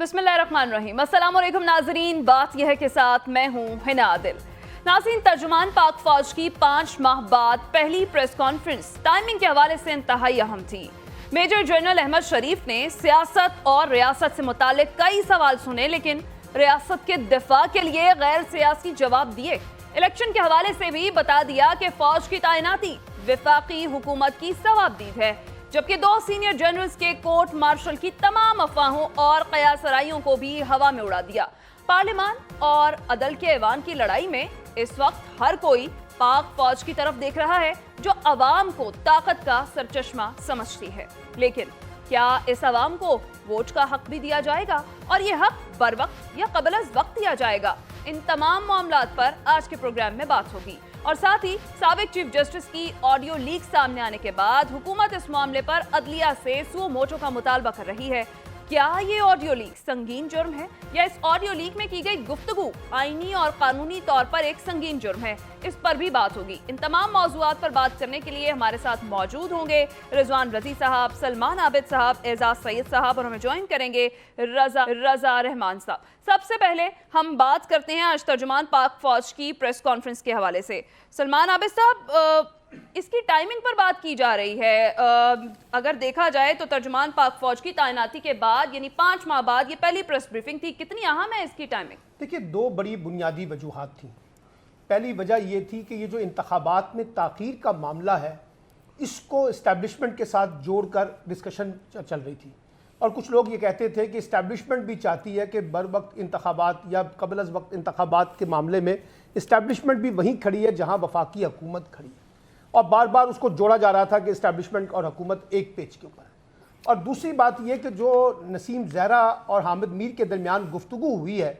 بسم اللہ الرحمن الرحیم۔ السلام علیکم ناظرین، بات یہ ہے کہ ساتھ میں ہوں ہنا عادل۔ ناظرین، ترجمان پاک فوج کی 5 ماہ بعد پہلی پریس کانفرنس ٹائمنگ کے حوالے سے انتہائی اہم تھی۔ میجر جنرل احمد شریف نے سیاست اور ریاست سے متعلق کئی سوال سنے، لیکن ریاست کے دفاع کے لیے غیر سیاسی جواب دیے۔ الیکشن کے حوالے سے بھی بتا دیا کہ فوج کی تعیناتی وفاقی حکومت کی ثوابدید ہے، جبکہ 2 سینئر جنرلز کے کورٹ مارشل کی تمام افواہوں اور قیاس آرائیوں کو بھی ہوا میں اڑا دیا۔ پارلیمان اور عدل کے ایوان کی لڑائی میں اس وقت ہر کوئی پاک فوج کی طرف دیکھ رہا ہے، جو عوام کو طاقت کا سرچشمہ سمجھتی ہے۔ لیکن کیا اس عوام کو ووٹ کا حق بھی دیا جائے گا، اور یہ حق بر وقت یا قبل از وقت دیا جائے گا؟ ان تمام معاملات پر آج کے پروگرام میں بات ہوگی، اور ساتھ ہی سابق چیف جسٹس کی آڈیو لیک سامنے آنے کے بعد حکومت اس معاملے پر عدلیہ سے سو موٹو کا مطالبہ کر رہی ہے۔ کیا یہ آڈیو لیک سنگین جرم ہے، یا اس آڈیو لیک میں کی گئی گفتگو آئینی اور قانونی طور پر ایک سنگین جرم ہے؟ اس پر بھی بات ہوگی۔ ان تمام موضوعات پر بات کرنے کے لیے ہمارے ساتھ موجود ہوں گے رضوان رضی صاحب، سلمان عابد صاحب، اعزاز سید صاحب، اور ہمیں جوائن کریں گے رضا رحمان صاحب۔ سب سے پہلے ہم بات کرتے ہیں آج ترجمان پاک فوج کی پریس کانفرنس کے حوالے سے۔ سلمان عابد صاحب، اس کی ٹائمنگ پر بات کی جا رہی ہے۔ اگر دیکھا جائے تو ترجمان پاک فوج کی تعیناتی کے بعد، یعنی 5 ماہ بعد، یہ پہلی پریس بریفنگ تھی۔ کتنی اہم ہے اس کی ٹائمنگ؟ دیکھیے، 2 بڑی بنیادی وجوہات تھیں۔ پہلی وجہ یہ تھی کہ یہ جو انتخابات میں تاخیر کا معاملہ ہے، اس کو اسٹیبلشمنٹ کے ساتھ جوڑ کر ڈسکشن چل رہی تھی، اور کچھ لوگ یہ کہتے تھے کہ اسٹیبلشمنٹ بھی چاہتی ہے کہ بر وقت انتخابات یا قبل از وقت انتخابات کے معاملے میں اسٹیبلشمنٹ بھی وہیں کھڑی ہے جہاں وفاقی حکومت کھڑی ہے، اور بار بار اس کو جوڑا جا رہا تھا کہ اسٹیبلشمنٹ اور حکومت ایک پیج کے اوپر ہے۔ اور دوسری بات یہ کہ جو نسیم زہرا اور حامد میر کے درمیان گفتگو ہوئی ہے،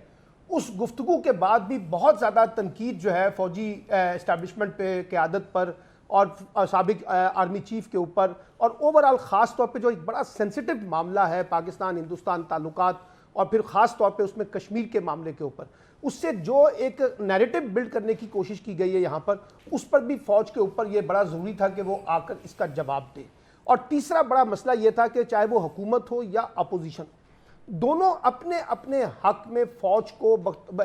اس گفتگو کے بعد بھی بہت زیادہ تنقید جو ہے فوجی اسٹیبلشمنٹ پہ، قیادت پر، اور سابق آرمی چیف کے اوپر، اور اوورآل خاص طور پہ جو ایک بڑا سینسٹیو معاملہ ہے پاکستان ہندوستان تعلقات، اور پھر خاص طور پہ اس میں کشمیر کے معاملے کے اوپر، اس سے جو ایک نیریٹو بلڈ کرنے کی کوشش کی گئی ہے یہاں پر، اس پر بھی فوج کے اوپر یہ بڑا ضروری تھا کہ وہ آ کر اس کا جواب دے۔ اور تیسرا بڑا مسئلہ یہ تھا کہ چاہے وہ حکومت ہو یا اپوزیشن، دونوں اپنے اپنے حق میں فوج کو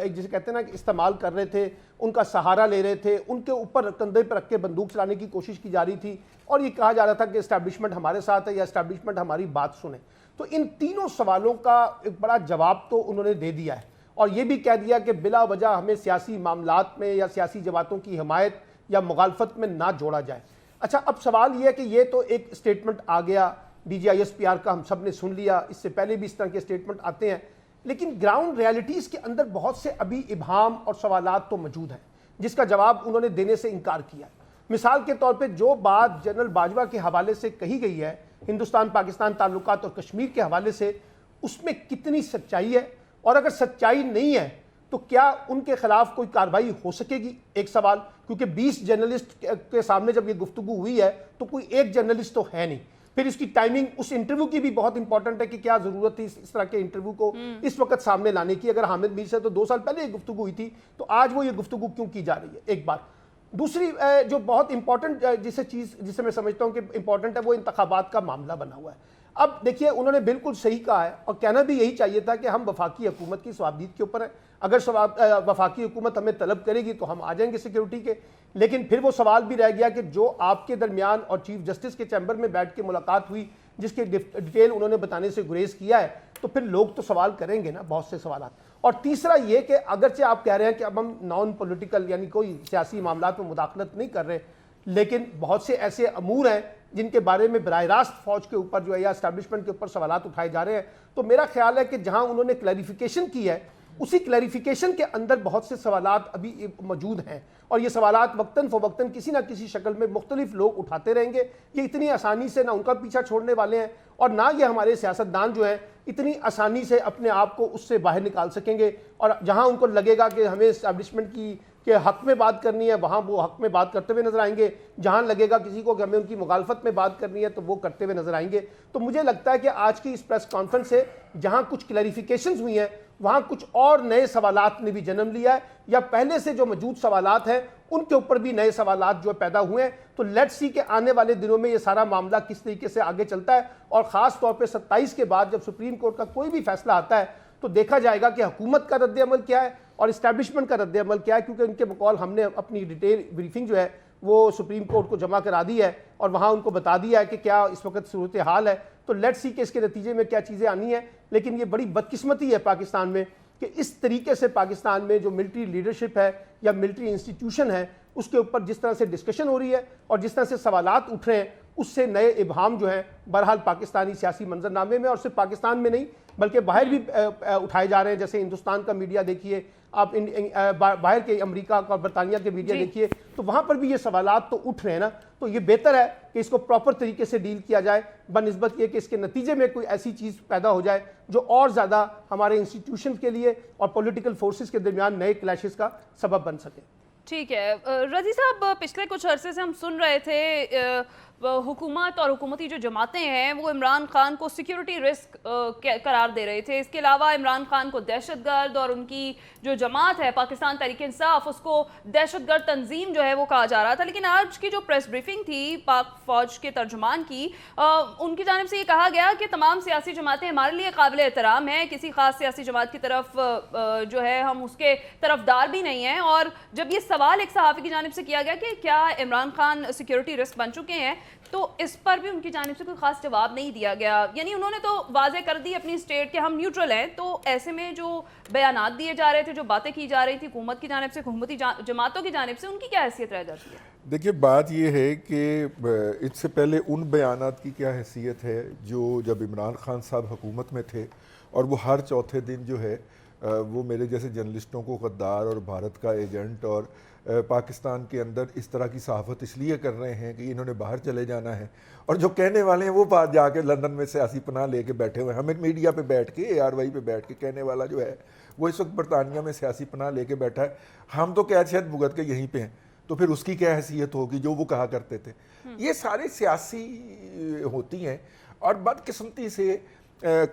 جسے کہتے ہیں نا کہ استعمال کر رہے تھے، ان کا سہارا لے رہے تھے، ان کے اوپر کندھے پر رکھ کے بندوق چلانے کی کوشش کی جا رہی تھی، اور یہ کہا جا رہا تھا کہ اسٹیبلشمنٹ ہمارے ساتھ ہے یا اسٹیبلشمنٹ ہماری بات سنے۔ تو ان تینوں سوالوں کا ایک بڑا جواب تو انہوں نے دے دیا ہے، اور یہ بھی کہہ دیا کہ بلا وجہ ہمیں سیاسی معاملات میں یا سیاسی جماعتوں کی حمایت یا مخالفت میں نہ جوڑا جائے۔ اچھا، اب سوال یہ ہے کہ یہ تو ایک اسٹیٹمنٹ آ گیا D G I S P R کا، ہم سب نے سن لیا، اس سے پہلے بھی اس طرح کے اسٹیٹمنٹ آتے ہیں، لیکن گراؤنڈ ریالٹیز کے اندر بہت سے ابھی ابہام اور سوالات تو موجود ہیں جس کا جواب انہوں نے دینے سے انکار کیا ہے۔ مثال کے طور پہ جو بات جنرل باجوہ کے حوالے سے کہی گئی ہے ہندوستان پاکستان تعلقات اور کشمیر کے حوالے سے، اس میں کتنی سچائی ہے، اور اگر سچائی نہیں ہے تو کیا ان کے خلاف کوئی کارروائی ہو سکے گی؟ ایک سوال، کیونکہ 20 جرنلسٹ کے سامنے جب یہ گفتگو ہوئی ہے تو کوئی ایک جرنلسٹ تو ہے نہیں۔ پھر اس کی ٹائمنگ، اس انٹرویو کی بھی بہت امپورٹنٹ ہے کہ کیا ضرورت تھی اس طرح کے انٹرویو کو اس وقت سامنے لانے کی؟ اگر حامد میر سے تو 2 سال پہلے یہ گفتگو ہوئی تھی، تو آج وہ یہ گفتگو کیوں کی جا رہی ہے؟ ایک بات۔ دوسری جو بہت امپورٹنٹ جسے میں سمجھتا ہوں کہ امپورٹنٹ ہے، وہ انتخابات کا معاملہ بنا ہوا ہے۔ اب دیکھیے، انہوں نے بالکل صحیح کہا ہے، اور کہنا بھی یہی چاہیے تھا کہ ہم وفاقی حکومت کی ثوابدید کے اوپر ہیں۔ اگر وفاقی حکومت ہمیں طلب کرے گی تو ہم آ جائیں گے سیکیورٹی کے، لیکن پھر وہ سوال بھی رہ گیا کہ جو آپ کے درمیان اور چیف جسٹس کے چیمبر میں بیٹھ کے ملاقات ہوئی، جس کے ڈیٹیل انہوں نے بتانے سے گریز کیا ہے، تو پھر لوگ تو سوال کریں گے نا، بہت سے سوالات۔ اور تیسرا یہ کہ اگرچہ آپ کہہ رہے ہیں کہ اب ہم نان پولیٹیکل یعنی کوئی سیاسی معاملات میں مداخلت نہیں کر رہے، لیکن بہت سے ایسے امور ہیں جن کے بارے میں براہ راست فوج کے اوپر جو ہے یا اسٹیبلشمنٹ کے اوپر سوالات اٹھائے جا رہے ہیں۔ تو میرا خیال ہے کہ جہاں انہوں نے کلیریفیکیشن کی ہے، اسی کلیریفیکیشن کے اندر بہت سے سوالات ابھی موجود ہیں، اور یہ سوالات وقتاً فوقتاً کسی نہ کسی شکل میں مختلف لوگ اٹھاتے رہیں گے۔ یہ اتنی آسانی سے نہ ان کا پیچھا چھوڑنے والے ہیں، اور نہ یہ ہمارے سیاستدان جو ہیں اتنی آسانی سے اپنے آپ کو اس سے باہر نکال سکیں گے، اور جہاں ان کو لگے گا کہ ہمیں اسٹیبلشمنٹ کی کہ حق میں بات کرنی ہے، وہاں وہ حق میں بات کرتے ہوئے نظر آئیں گے، جہاں لگے گا کسی کو کہ ہمیں ان کی مخالفت میں بات کرنی ہے تو وہ کرتے ہوئے نظر آئیں گے۔ تو مجھے لگتا ہے کہ آج کی اس پریس کانفرنس سے جہاں کچھ کلیریفیکیشنز ہوئی ہیں، وہاں کچھ اور نئے سوالات نے بھی جنم لیا ہے، یا پہلے سے جو موجود سوالات ہیں ان کے اوپر بھی نئے سوالات جو پیدا ہوئے ہیں۔ تو لیٹ سی کہ آنے والے دنوں میں یہ سارا معاملہ کس طریقے سے آگے چلتا ہے، اور خاص طور پہ 27 کے بعد جب سپریم کورٹ کا کوئی بھی فیصلہ آتا ہے تو دیکھا جائے گا کہ حکومت کا رد عمل کیا ہے اور اسٹیبلشمنٹ کا رد عمل کیا ہے، کیونکہ ان کے بقول ہم نے اپنی ڈیٹیل بریفنگ جو ہے وہ سپریم کورٹ کو جمع کرا دی ہے اور وہاں ان کو بتا دیا ہے کہ کیا اس وقت صورتحال ہے. تو لیٹ سی کہ اس کے نتیجے میں کیا چیزیں آنی ہیں. لیکن یہ بڑی بدقسمتی ہے پاکستان میں کہ اس طریقے سے پاکستان میں جو ملٹری لیڈرشپ ہے یا ملٹری انسٹیٹیوشن ہے اس کے اوپر جس طرح سے ڈسکشن ہو رہی ہے اور جس طرح سے سوالات اٹھ رہے ہیں، اس سے نئے ابہام جو ہیں بہرحال پاکستانی سیاسی منظرنامے میں اور صرف پاکستان میں نہیں بلکہ باہر بھی اٹھائے جا رہے ہیں. جیسے ہندوستان کا میڈیا دیکھیے آپ، باہر کے امریکہ اور برطانیہ کے میڈیا دیکھیے، تو وہاں پر بھی یہ سوالات تو اٹھ رہے ہیں نا. تو یہ بہتر ہے کہ اس کو پراپر طریقے سے ڈیل کیا جائے بنسبت یہ کہ اس کے نتیجے میں کوئی ایسی چیز پیدا ہو جائے جو اور زیادہ ہمارے انسٹیٹیوشن کے لیے اور پولیٹیکل فورسز کے درمیان نئے کلیشز کا سبب بن سکے. ٹھیک ہے رضی صاحب، پچھلے کچھ عرصے سے ہم سن رہے تھے حکومت اور حکومتی جو جماعتیں ہیں وہ عمران خان کو سیکیورٹی رسک قرار دے رہے تھے. اس کے علاوہ عمران خان کو دہشت گرد اور ان کی جو جماعت ہے پاکستان تحریک انصاف اس کو دہشت گرد تنظیم جو ہے وہ کہا جا رہا تھا. لیکن آج کی جو پریس بریفنگ تھی پاک فوج کے ترجمان کی، ان کی جانب سے یہ کہا گیا کہ تمام سیاسی جماعتیں ہمارے لیے قابل احترام ہیں، کسی خاص سیاسی جماعت کی طرف جو ہے ہم اس کے طرفدار بھی نہیں ہیں. اور جب یہ سوال ایک صحافی کی جانب سے کیا گیا کہ کیا عمران خان سیکیورٹی رسک بن چکے ہیں، تو اس پر بھی ان کی جانب سے کوئی خاص جواب نہیں دیا گیا. یعنی انہوں نے تو واضح کر دی اپنی اسٹیٹ کہ ہم نیوٹرل ہیں. تو ایسے میں جو بیانات دیے جا رہے تھے، جو باتیں کی جا رہی تھی حکومت کی جانب سے، حکومتی جماعتوں کی جانب سے، ان کی کیا حیثیت رہ جاتی ہے؟ دیکھیے بات یہ ہے کہ اس سے پہلے ان بیانات کی کیا حیثیت ہے جو جب عمران خان صاحب حکومت میں تھے اور وہ ہر چوتھے دن جو ہے وہ میرے جیسے جرنلسٹوں کو غدار اور بھارت کا ایجنٹ اور پاکستان کے اندر اس طرح کی صحافت اس لیے کر رہے ہیں کہ انہوں نے باہر چلے جانا ہے، اور جو کہنے والے ہیں وہ بات جا کے لندن میں سیاسی پناہ لے کے بیٹھے ہوئے ہیں. ہمیں میڈیا پہ بیٹھ کے ARY پہ بیٹھ کے کہنے والا جو ہے وہ اس وقت برطانیہ میں سیاسی پناہ لے کے بیٹھا ہے. ہم تو قید شاید بھگت کے یہیں پہ ہیں، تو پھر اس کی کیا حیثیت ہوگی جو وہ کہا کرتے تھے. یہ سارے سیاسی ہوتی ہیں. اور بدقسمتی سے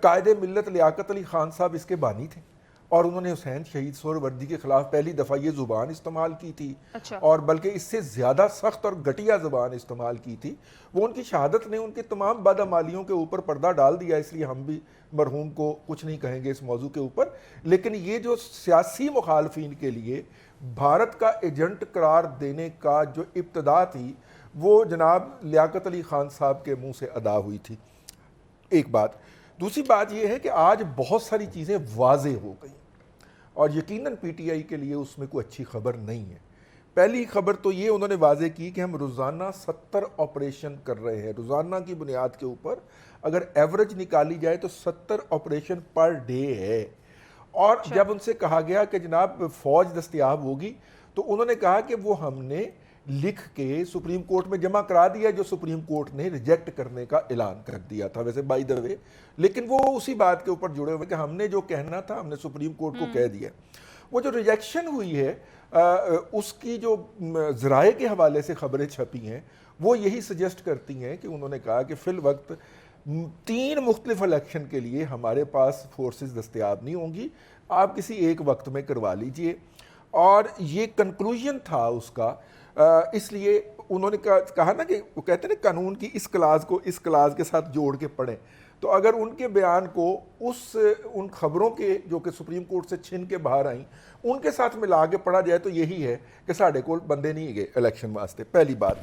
قائد ملت لیاقت علی خان صاحب اس کے بانی تھے اور انہوں نے حسین شہید سہروردی کے خلاف پہلی دفعہ یہ زبان استعمال کی تھی. اور بلکہ اس سے زیادہ سخت اور گھٹیا زبان استعمال کی تھی. وہ ان کی شہادت نے ان کے تمام بدعمالیوں کے اوپر پردہ ڈال دیا، اس لیے ہم بھی مرحوم کو کچھ نہیں کہیں گے اس موضوع کے اوپر. لیکن یہ جو سیاسی مخالفین کے لیے بھارت کا ایجنٹ قرار دینے کا جو ابتدا تھی وہ جناب لیاقت علی خان صاحب کے منہ سے ادا ہوئی تھی. ایک بات. دوسری بات یہ ہے کہ آج بہت ساری چیزیں واضح ہو گئی اور یقیناً PTI کے لیے اس میں کوئی اچھی خبر نہیں ہے. پہلی خبر تو یہ انہوں نے واضح کی کہ ہم روزانہ 70 آپریشن کر رہے ہیں. روزانہ کی بنیاد کے اوپر اگر ایوریج نکالی جائے تو 70 آپریشن پر ڈے ہے. اور جب ان سے کہا گیا کہ جناب فوج دستیاب ہوگی تو انہوں نے کہا کہ وہ ہم نے لکھ کے سپریم کورٹ میں جمع کرا دیا، جو سپریم کورٹ نے ریجیکٹ کرنے کا اعلان کر دیا تھا ویسے بائی دا وے. لیکن وہ اسی بات کے اوپر جڑے ہوئے کہ ہم نے جو کہنا تھا ہم نے سپریم کورٹ کو کہہ دیا. وہ جو ریجیکشن ہوئی ہے اس کی جو ذرائع کے حوالے سے خبریں چھپی ہیں وہ یہی سجیسٹ کرتی ہیں کہ انہوں نے کہا کہ فی الوقت 3 مختلف الیکشن کے لیے ہمارے پاس فورسز دستیاب نہیں ہوں گی، آپ کسی ایک وقت میں کروا لیجئے. اور یہ کنکلوژن تھا اس کا. اس لیے انہوں نے کہا نا کہ وہ کہتے ہیں نا قانون کی اس کلاز کو اس کلاز کے ساتھ جوڑ کے پڑھیں. تو اگر ان کے بیان کو ان خبروں کے جو کہ سپریم کورٹ سے چھن کے باہر آئیں ان کے ساتھ ملا کے پڑھا جائے تو یہی ہے کہ ساڑھے کول بندے نہیں گئے الیکشن واسطے. پہلی بات.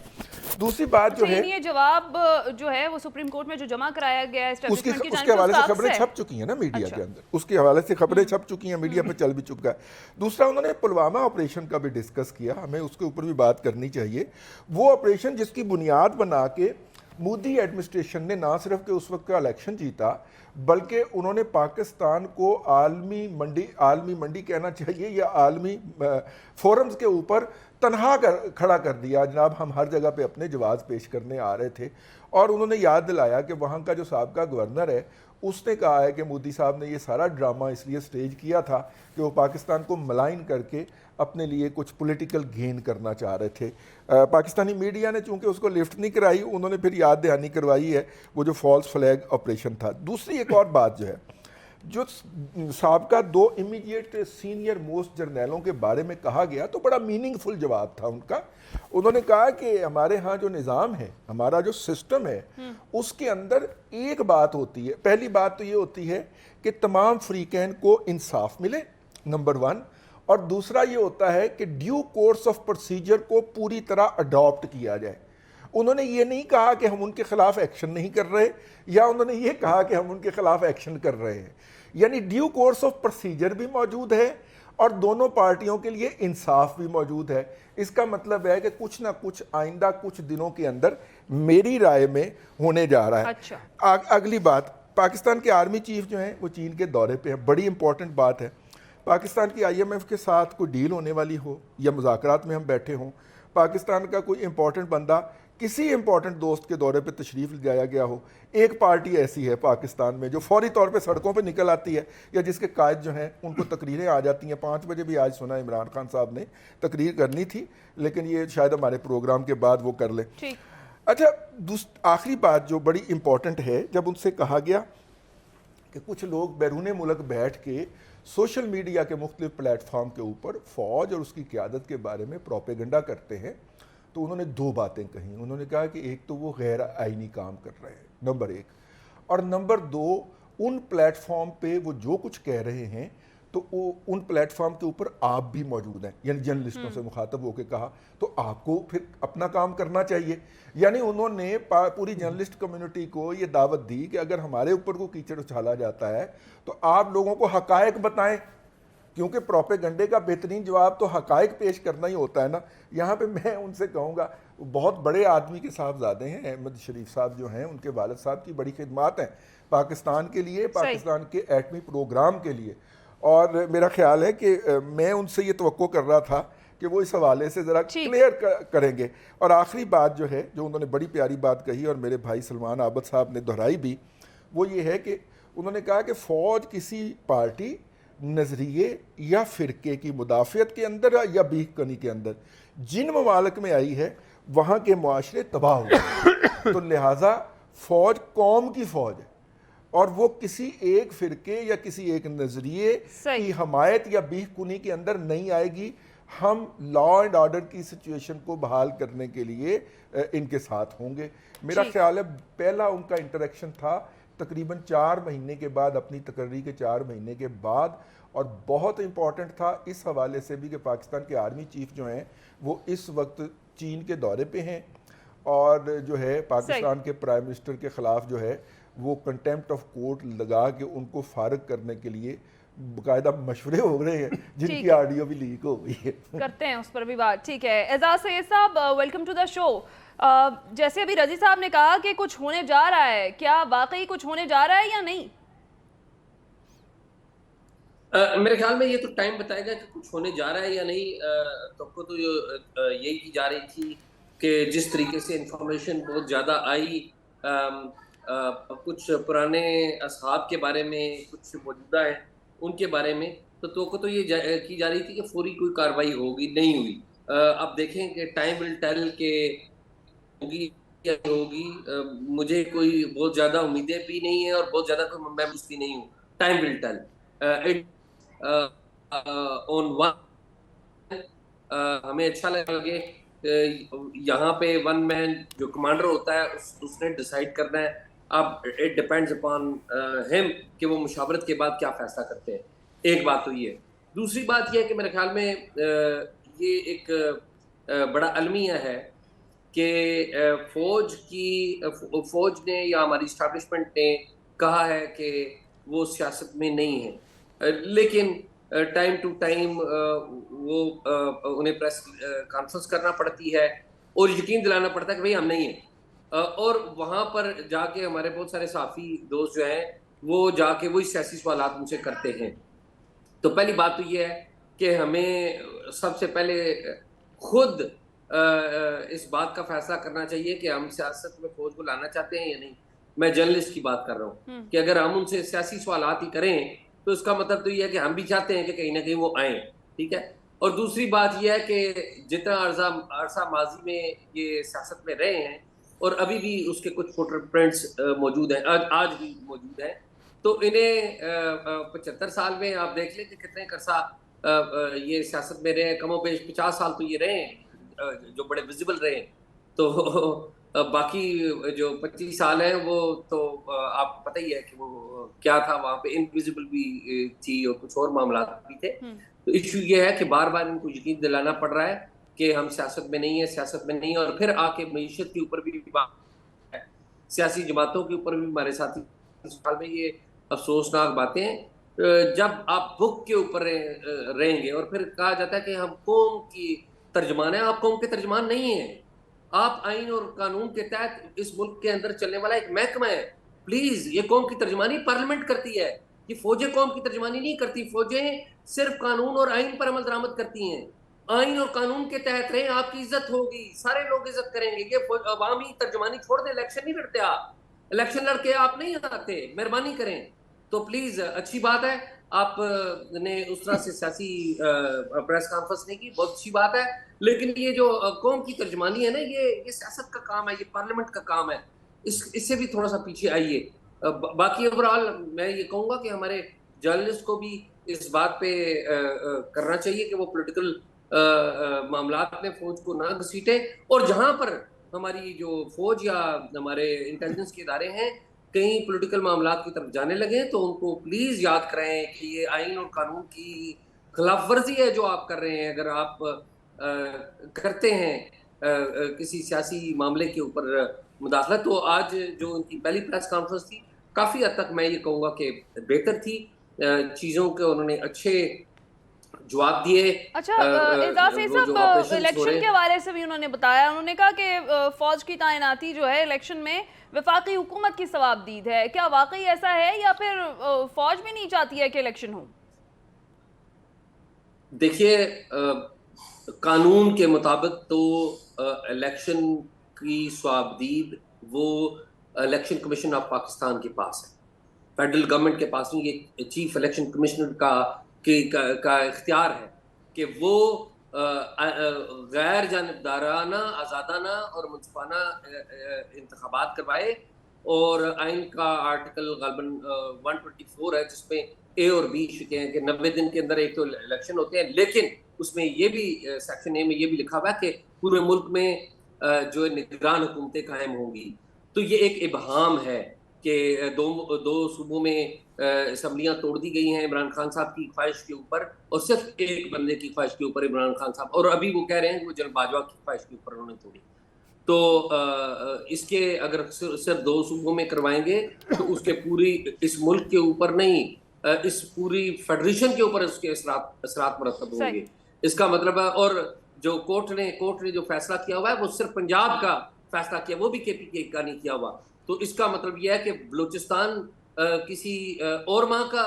دوسری بات جو ہے یہ جواب جو ہے وہ سپریم کورٹ میں جو جمع کرایا گیا ہے اس کے حوالے سے خبریں چھپ چکی ہیں نا میڈیا کے اندر، اس کے حوالے سے خبریں چھپ چکی ہیں، میڈیا پہ چل بھی چکا ہے. دوسرا انہوں نے پلوامہ آپریشن کا بھی ڈسکس کیا، ہمیں اس کے اوپر بھی بات کرنی چاہیے. وہ آپریشن جس کی بنیاد بنا کے مودی ایڈمنسٹریشن نے نہ صرف کہ اس وقت کا الیکشن جیتا بلکہ انہوں نے پاکستان کو عالمی منڈی کہنا چاہیے یا عالمی فورمز کے اوپر تنہا کھڑا کر دیا. جناب ہم ہر جگہ پہ اپنے جواز پیش کرنے آ رہے تھے اور انہوں نے یاد دلایا کہ وہاں کا جو سابقہ گورنر ہے اس نے کہا ہے کہ مودی صاحب نے یہ سارا ڈرامہ اس لیے سٹیج کیا تھا کہ وہ پاکستان کو ملائن کر کے اپنے لیے کچھ پولیٹیکل گین کرنا چاہ رہے تھے. پاکستانی میڈیا نے چونکہ اس کو لفٹ نہیں کرائی، انہوں نے پھر یاد دہانی کروائی ہے وہ جو فالس فلیگ آپریشن تھا. دوسری ایک اور بات جو ہے جو سابقہ 2 امیڈیٹ سینئر موسٹ جرنیلوں کے بارے میں کہا گیا تو بڑا میننگ فل جواب تھا ان کا. انہوں نے کہا کہ ہمارے ہاں جو نظام ہے, ہمارا جو سسٹم ہے, اس کے اندر ایک بات ہوتی ہے. پہلی بات تو یہ ہوتی ہے کہ تمام فریقین کو انصاف ملے, نمبر 1, اور دوسرا یہ ہوتا ہے کہ ڈیو کورس آف پروسیجر کو پوری طرح اڈاپٹ کیا جائے. انہوں نے یہ نہیں کہا کہ ہم ان کے خلاف ایکشن نہیں کر رہے, یا انہوں نے یہ کہا کہ ہم ان کے خلاف ایکشن کر رہے ہیں. یعنی ڈیو کورس آف پروسیجر بھی موجود ہے اور دونوں پارٹیوں کے لیے انصاف بھی موجود ہے. اس کا مطلب ہے کہ کچھ نہ کچھ آئندہ کچھ دنوں کے اندر میری رائے میں ہونے جا رہا ہے. اچھا. اگلی بات, پاکستان کے آرمی چیف جو ہیں وہ چین کے دورے پہ ہیں. بڑی امپورٹنٹ بات ہے. پاکستان کی IMF کے ساتھ کوئی ڈیل ہونے والی ہو یا مذاکرات میں ہم بیٹھے ہوں, پاکستان کا کوئی امپورٹنٹ بندہ کسی امپورٹنٹ دوست کے دورے پہ تشریف لایا گیا ہو, ایک پارٹی ایسی ہے پاکستان میں جو فوری طور پہ سڑکوں پہ نکل آتی ہے, یا جس کے قائد جو ہیں ان کو تقریریں آ جاتی ہیں. 5 بجے بھی آج سنا عمران خان صاحب نے تقریر کرنی تھی, لیکن یہ شاید ہمارے پروگرام کے بعد وہ کر لیں. اچھا, آخری بات جو بڑی امپورٹنٹ ہے, جب ان سے کہا گیا کہ کچھ لوگ بیرون ملک بیٹھ کے سوشل میڈیا کے مختلف پلیٹ فارم کے اوپر فوج اور اس کی قیادت کے بارے میں پروپیگنڈا کرتے ہیں, تو انہوں نے 2 باتیں کہیں. انہوں نے کہا کہ ایک تو وہ غیر آئینی کام کر رہے ہیں, نمبر 1, اور نمبر 2, ان پلیٹ فارم پہ وہ جو کچھ کہہ رہے ہیں تو وہ ان پلیٹ فارم کے اوپر آپ بھی موجود ہیں. یعنی جرنلسٹوں سے مخاطب ہو کے کہا تو آپ کو پھر اپنا کام کرنا چاہیے. یعنی انہوں نے پوری جرنلسٹ کمیونٹی کو یہ دعوت دی کہ اگر ہمارے اوپر کو کیچڑ اچھالا جاتا ہے تو آپ لوگوں کو حقائق بتائیں, کیونکہ پروپیگنڈے کا بہترین جواب تو حقائق پیش کرنا ہی ہوتا ہے نا. یہاں پہ میں ان سے کہوں گا, بہت بڑے آدمی کے صاحبزادے ہیں, احمد شریف صاحب جو ہیں, ان کے والد صاحب کی بڑی خدمات ہیں پاکستان کے لیے, پاکستان کے ایٹمی پروگرام کے لیے, اور میرا خیال ہے کہ میں ان سے یہ توقع کر رہا تھا کہ وہ اس حوالے سے ذرا کلیئر کریں گے. اور آخری بات جو ہے, جو انہوں نے بڑی پیاری بات کہی اور میرے بھائی سلمان عابد صاحب نے دہرائی بھی, وہ یہ ہے کہ انہوں نے کہا کہ فوج کسی پارٹی, نظریے یا فرقے کی مدافعت کے اندر یا بیک کنی کے اندر جن ممالک میں آئی ہے وہاں کے معاشرے تباہ ہو گئے. تو لہٰذا فوج قوم کی فوج ہے, اور وہ کسی ایک فرقے یا کسی ایک نظریے کی حمایت یا بیک کنی کے اندر نہیں آئے گی. ہم لا اینڈ آرڈر کی سچویشن کو بحال کرنے کے لیے ان کے ساتھ ہوں گے. میرا خیال ہے پہلا ان کا انٹریکشن تھا تقریباً 4 مہینے کے بعد, اپنی تقرری کے 4 مہینے کے بعد, اور بہت امپورٹنٹ تھا اس حوالے سے بھی کہ پاکستان کے آرمی چیف جو ہیں وہ اس وقت چین کے دورے پہ ہیں, اور جو ہے پاکستان کے پرائم منسٹر کے خلاف جو ہے وہ کنٹیمپٹ آف کورٹ لگا کے ان کو فارغ کرنے کے لیے باقاعدہ مشورے ہو رہے ہیں, جن کی آڈیو بھی لیک ہو گئی ہے. کرتے ہیں اس پر بھی بات. ٹھیک ہے, اعزاز سید صاحب, ویلکم ٹو دا شو. جیسے ابھی رضی صاحب نے کہا کہ کچھ ہونے جا رہا ہے, کیا واقعی کچھ ہونے جا رہا ہے یا نہیں؟ میرے خیال میں یہ تو ٹائم بتائے گا کہ کچھ ہونے جا رہا ہے یا نہیں. تو یہی کی جا رہی تھی کہ جس طریقے سے انفارمیشن بہت زیادہ آئی, کچھ پرانے اصحاب کے بارے میں, کچھ موجودہ ہیں ان کے بارے میں, تو یہ کی جا رہی تھی کہ فوری کوئی کارروائی ہوگی, نہیں ہوئی. اب دیکھیں کہ ٹائم ول ٹیل کہ ہوگی یا ہوگی. مجھے کوئی بہت زیادہ امیدیں بھی نہیں ہیں اور بہت زیادہ کوئی محبوس بھی نہیں ہوں. Time will tell. ہمیں اچھا لگا کہ یہاں پہ ون مین جو کمانڈر ہوتا ہے اس نے ڈیسائیڈ کرنا ہے. اب اٹ ڈیپینڈز اپان ہم کہ وہ مشاورت کے بعد کیا فیصلہ کرتے ہیں. ایک بات تو یہ ہے. دوسری بات یہ ہے کہ میرے خیال میں یہ ایک بڑا المیہ ہے کہ فوج نے یا ہماری اسٹیبلشمنٹ نے کہا ہے کہ وہ سیاست میں نہیں ہے, لیکن ٹائم ٹو ٹائم وہ انہیں پریس کانفرنس کرنا پڑتی ہے اور یقین دلانا پڑتا ہے کہ بھئی ہم نہیں ہیں. اور وہاں پر جا کے ہمارے بہت سارے صحافی دوست جو ہیں وہ جا کے وہی سیاسی سوالات ان سے کرتے ہیں. تو پہلی بات تو یہ ہے کہ ہمیں سب سے پہلے خود اس بات کا فیصلہ کرنا چاہیے کہ ہم سیاست میں فوج کو لانا چاہتے ہیں یا نہیں. میں جرنلسٹ کی بات کر رہا ہوں کہ اگر ہم ان سے سیاسی سوالات ہی کریں تو اس کا مطلب تو یہ ہے کہ ہم بھی چاہتے ہیں کہ کہیں نہ کہیں وہ آئیں. ٹھیک ہے. اور دوسری بات یہ ہے کہ جتنا عرصہ ماضی میں یہ سیاست میں رہے ہیں اور ابھی بھی اس کے کچھ فوٹ پرنٹس موجود ہیں, آج بھی موجود ہیں, تو تو انہیں 75 سال میں آپ دیکھ لیں کہ کتنے عرصہ یہ سیاست میں رہے ہیں، کم و بیش 50 سال تو یہ رہے ہیں جو بڑے ویزیبل رہے ہیں. تو باقی جو 25 سال ہیں وہ تو آپ کو پتہ ہی ہے کہ وہ کیا تھا وہاں پہ، انویزیبل بھی تھی اور کچھ اور معاملات بھی تھے. تو ایشو یہ ہے کہ بار بار ان کو یقین دلانا پڑ رہا ہے کہ ہم سیاست میں نہیں ہیں، سیاست میں نہیں ہیں، اور پھر آ کے معیشت کے اوپر بھی بات ہے، سیاسی جماعتوں کے اوپر بھی ہمارے ساتھی سال میں یہ افسوسناک باتیں ہیں. جب آپ بک کے اوپر رہیں گے اور پھر کہا جاتا ہے کہ ہم قوم کی ترجمان ہیں، آپ قوم کے ترجمان نہیں ہیں. آپ آئین اور قانون کے تحت اس ملک کے اندر چلنے والا ایک محکمہ ہے. پلیز، یہ قوم کی ترجمانی پارلیمنٹ کرتی ہے، یہ فوجیں قوم کی ترجمانی نہیں کرتی. فوجیں صرف قانون اور آئین پر عمل درآمد کرتی ہیں. آئین اور قانون کے تحت رہیں، آپ کی عزت ہوگی، سارے لوگ عزت کریں گے. یہ عوامی ترجمانی چھوڑ دیں، الیکشن نہیں لڑتے آپ، الیکشن لڑ کے آپ نہیں آتے، مہربانی کریں. تو پلیز، اچھی بات ہے آپ نے اس طرح سے سیاسی پریس کانفرنس نہیں کی، بہت اچھی بات ہے. لیکن یہ جو قوم کی ترجمانی ہے نا، یہ سیاست کا کام ہے، یہ پارلیمنٹ کا کام ہے. اس سے بھی تھوڑا سا پیچھے آئیے. باقی اوورآل میں یہ کہوں گا کہ ہمارے جرنلسٹ کو بھی اس بات پہ کرنا چاہیے کہ وہ پولیٹیکل معاملات میں فوج کو نہ گھسیٹیں، اور جہاں پر ہماری جو فوج یا ہمارے انٹیلیجنس کے ادارے ہیں کہیں پولیٹیکل معاملات کی طرف جانے لگے تو ان کو پلیز یاد کریں کہ یہ آئین اور قانون کی خلاف ورزی ہے جو آپ کر رہے ہیں. اگر آپ کرتے ہیں کسی سیاسی معاملے کے اوپر مداخلت. تو آج جو ان کی پہلی پریس کانفرنس تھی کافی حد تک میں یہ کہوں گا کہ بہتر تھی. چیزوں کے انہوں نے اچھے جواب دیے. اچھا اعزاز صاحب، الیکشن کے حوالے سے بھی انہوں نے بتایا، انہوں نے کہا کہ فوج کی تعیناتی جو ہے الیکشن میں وفاقی حکومت کی ثوابدید ہے. کیا واقعی ایسا ہے یا پھر فوج بھی نہیں چاہتی ہے کہ الیکشن ہو؟ دیکھیے، قانون کے مطابق تو الیکشن کی ثوابدید وہ الیکشن کمیشن آف پاکستان کے پاس ہے، فیڈرل گورنمنٹ کے پاس نہیں. یہ چیف الیکشن کمشنر کا اختیار ہے کہ وہ غیر جانبدارانہ، آزادانہ اور منصفانہ انتخابات کروائے. اور آئین کا آرٹیکل غالباً 124 ہے جس میں اے اور بی شکے ہیں کہ 90 دن کے اندر ایک تو الیکشن ہوتے ہیں. لیکن اس میں یہ بھی سیکشن اے میں یہ بھی لکھا ہوا ہے کہ پورے ملک میں جو نگران حکومتیں قائم ہوں گی. تو یہ ایک ابہام ہے کہ دو صوبوں میں اسمبلیاں توڑ دی گئی ہیں عمران خان صاحب کی خواہش کے اوپر، اور صرف ایک بندے کی خواہش کے اوپر عمران خان صاحب، اور ابھی وہ کہہ رہے ہیں کہ وہ جنرل باجوہ کی خواہش کے اوپر انہوں نے توڑی. تو اس کے اگر صرف 2 صوبوں میں کروائیں گے تو اس کے پوری اس ملک کے اوپر نہیں، اس پوری فیڈریشن کے اوپر اس کے اثرات مرتب ہوں گے. اس کا مطلب ہے، اور جو کورٹ نے جو فیصلہ کیا ہوا ہے وہ صرف پنجاب کا فیصلہ کیا، وہ بھی کے پی کے کا نہیں کیا ہوا. تو اس کا مطلب یہ ہے کہ بلوچستان کسی اور ماں کا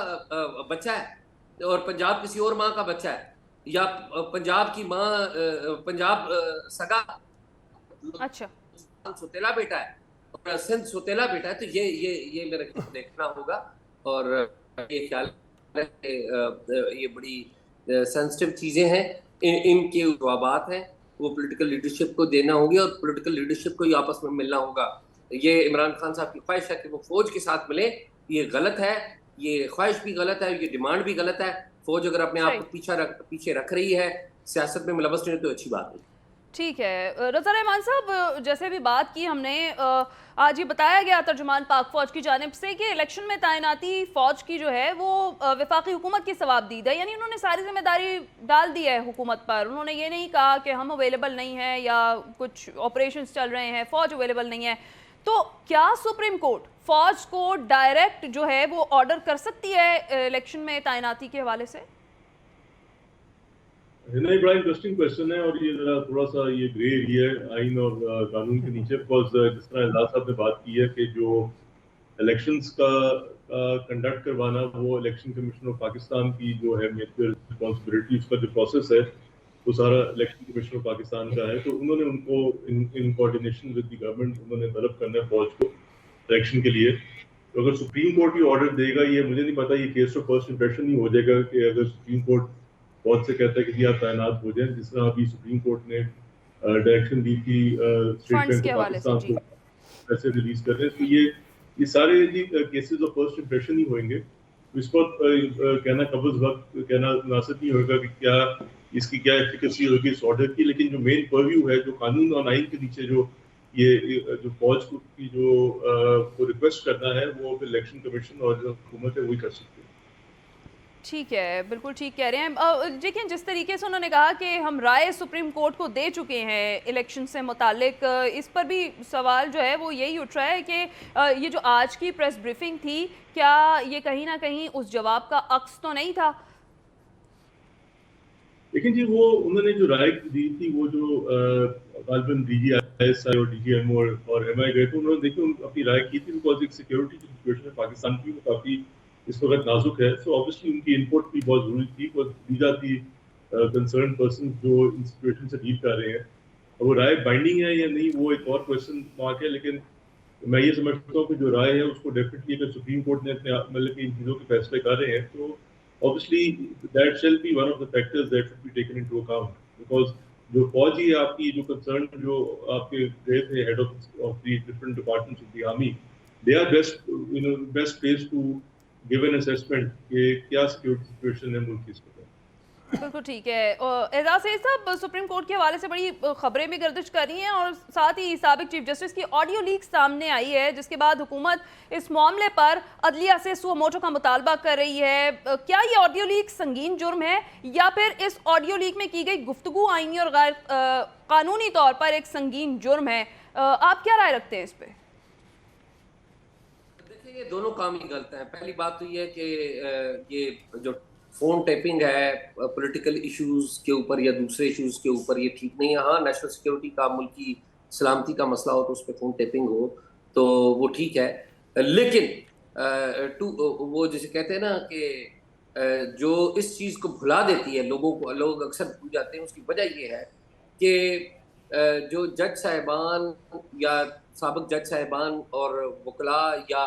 بچہ ہے اور پنجاب کسی اور ماں کا بچہ ہے، یا پنجاب کی ماں پنجاب سگا اچھا سوتیلا بیٹا ہے اور سندھ سوتیلا بیٹا ہے. تو یہ میرے دیکھنا ہوگا. اور یہ خیال ہے کہ یہ بڑی سینسٹیو چیزیں ہیں، ان کے جوابات ہیں وہ پولیٹیکل لیڈرشپ کو دینا ہوں گے، اور پولیٹیکل لیڈرشپ کو ہی آپس میں ملنا ہوگا. یہ عمران خان صاحب کی خواہش ہے کہ وہ فوج کے ساتھ ملیں، یہ غلط ہے، یہ خواہش بھی غلط ہے، یہ ڈیمانڈ بھی غلط ہے. فوج اگر اپنے آپ کو پیچھے رکھ رہی ہے، سیاست میں ملوث نہیں، تو اچھی بات نہیں. ٹھیک ہے رضا رحمان صاحب، جیسے بھی بات کی ہم نے، آج یہ بتایا گیا ترجمان پاک فوج کی جانب سے کہ الیکشن میں تعیناتی فوج کی جو ہے وہ وفاقی حکومت کی ثوابدید ہے، یعنی انہوں نے ساری ذمہ داری ڈال دی ہے حکومت پر. انہوں نے یہ نہیں کہا کہ ہم اویلیبل نہیں ہیں یا کچھ آپریشنز چل رہے ہیں فوج اویلیبل نہیں ہے. تو کیا سپریم کورٹ فوج کو ڈائریکٹ جو ہے وہ آرڈر کر سکتی ہے الیکشن میں تعیناتی کے حوالے سے؟ نہیں، بڑا انٹرسٹنگ کویشچن ہے، اور یہ ذرا تھوڑا سا یہ گرے ایریا ہے آئین اور قانون کے نیچے. بیکاز جس طرح اعزاز صاحب نے بات کی ہے کہ جو الیکشنز کا کنڈکٹ کروانا وہ الیکشن کمیشن آف پاکستان کی جو ہے میجر رسپانسبلٹی، اس کا جو پروسیس ہے وہ سارا الیکشن کمیشن آف پاکستان کا ہے. تو انہوں نے ان کو ان کوآرڈینیشن ود دی گورنمنٹ انہوں نے طلب کرنا ہے فوج کو الیکشن کے لیے. تو اگر سپریم کورٹ یہ آرڈر دے گا، یہ مجھے نہیں پتا، یہ کیس آف فرسٹ امپریشن ہی ہو جائے گا کہ اگر سپریم کورٹ فوج سے کہتا ہے کہ جی آپ تعینات ہو جائیں، جس طرح ابھی سپریم کورٹ نے ڈائریکشن دی تھی اسٹیٹ بینک آف پاکستان کو پیسے ریلیز کر رہے ہیں. تو یہ سارے جی کیسز آف فرسٹ امپریشن ہی ہوئیں گے. اس کو کہنا قبض وقت کہنا مناسب نہیں ہوگا کہ کیا اس کی کیا ایفیکیسی ہوگی اس آرڈر کی, لیکن جو مین پرویو ہے, جو قانون اور آئین کے نیچے جو یہ جو فوج کی جو ریکویسٹ کرنا ہے وہ الیکشن کمیشن اور جو حکومت ہے وہی کر سکتے ہیں. ٹھیک ہے, بالکل ٹھیک کہہ رہے ہیں. دیکھیں جس طریقے سے انہوں نے کہا کہ ہم رائے سپریم کورٹ کو دے چکے ہیں الیکشن سے متعلق, اس پر بھی سوال جو ہے وہ یہی اٹھ رہا ہے کہ یہ جو آج کی پریس بریفنگ تھی, کیا یہ کہیں نہ کہیں اس جواب کا عکس تو نہیں تھا؟ لیکن جی وہ انہوں نے جو رائے دی تھی وہ جو غالباً D G I S I اور ڈی جی ایم اور ایم آئی گئے تھے, انہوں نے دیکھیں اپنی رائے کی تھی بیکاز ایک سیکورٹی کی سچویشن ہے پاکستان کی, وہ کافی اس وقت نازک ہے. سو آبویسلی ان کی انپوٹ بھی بہت ضروری تھی, these are the concern person جو ان سچویشن سے ڈیل کر رہے ہیں. وہ رائے بائنڈنگ ہے یا نہیں وہ ایک اور کویشچن مارک ہے, لیکن میں یہ سمجھتا ہوں کہ جو رائے ہے اس کو ڈیفینیٹلی اگر سپریم کورٹ نے اپنے مطلب کہ ان چیزوں کے فیصلے کر رہے ہیں تو obviously that shall be one of the factors that should be taken into account, because جو فوجی ہے آپ کی جو کنسرن جو آپ کے گئے تھے head of the different departments of the army, they are best placed to give an assessment کہ کیا سیکورٹی سچویشن ہے ملک کی. اس کو بالکل ٹھیک ہے. اعجاز سید صاحب, سپریم کورٹ کے حوالے سے بڑی خبریں بھی گردش کر رہی ہیں اور ساتھ ہی سابق چیف جسٹس کی آڈیو لیک سامنے آئی ہے, جس کے بعد حکومت اس معاملے پر عدلیہ سے سو موٹو کا مطالبہ کر رہی ہے. کیا یہ آڈیو لیک سنگین جرم ہے یا پھر اس آڈیو لیک میں کی گئی گفتگو آئینی اور غیر قانونی طور پر ایک سنگین جرم ہے؟ آپ کیا رائے رکھتے ہیں اس پہ؟ دیکھیں یہ دونوں کام ہی غلط ہیں. پہلی بات تو یہ ہے کہ یہ جو فون ٹیپنگ ہے پولیٹیکل ایشوز کے اوپر یا دوسرے ایشوز کے اوپر یہ ٹھیک نہیں ہے. ہاں نیشنل سیکیورٹی کا, ملکی سلامتی کا مسئلہ ہو تو اس پہ فون ٹیپنگ ہو تو وہ ٹھیک ہے, لیکن وہ جسے کہتے ہیں نا کہ جو اس چیز کو بھلا دیتی ہے لوگوں کو, لوگ اکثر بھول جاتے ہیں, اس کی وجہ یہ ہے کہ جو جج صاحبان یا سابق جج صاحبان اور وکلاء یا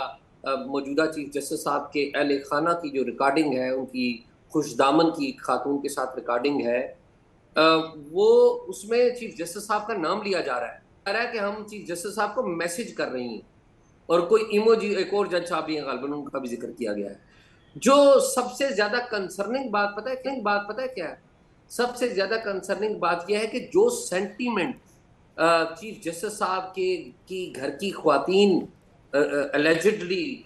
موجودہ چیف جسٹس صاحب کے اہل خانہ کی جو ریکارڈنگ ہے, ان کی خوش دامن کی خاتون کے ساتھ ریکارڈنگ ہے, وہ اس میں چیف جسٹس صاحب کا نام لیا جا رہا ہے کہ ہم چیف جسٹس صاحب کو میسج کر رہی ہیں, اور کوئی ایموجی, ایک اور جج صاحب بھی ہیں غالباً ان کا بھی ذکر کیا گیا ہے. جو سب سے زیادہ کنسرننگ بات پتہ ہے کیا ہے؟ سب سے زیادہ کنسرننگ بات یہ ہے کہ جو سینٹیمنٹ چیف جسٹس صاحب کی گھر کی خواتین اللیجڈلی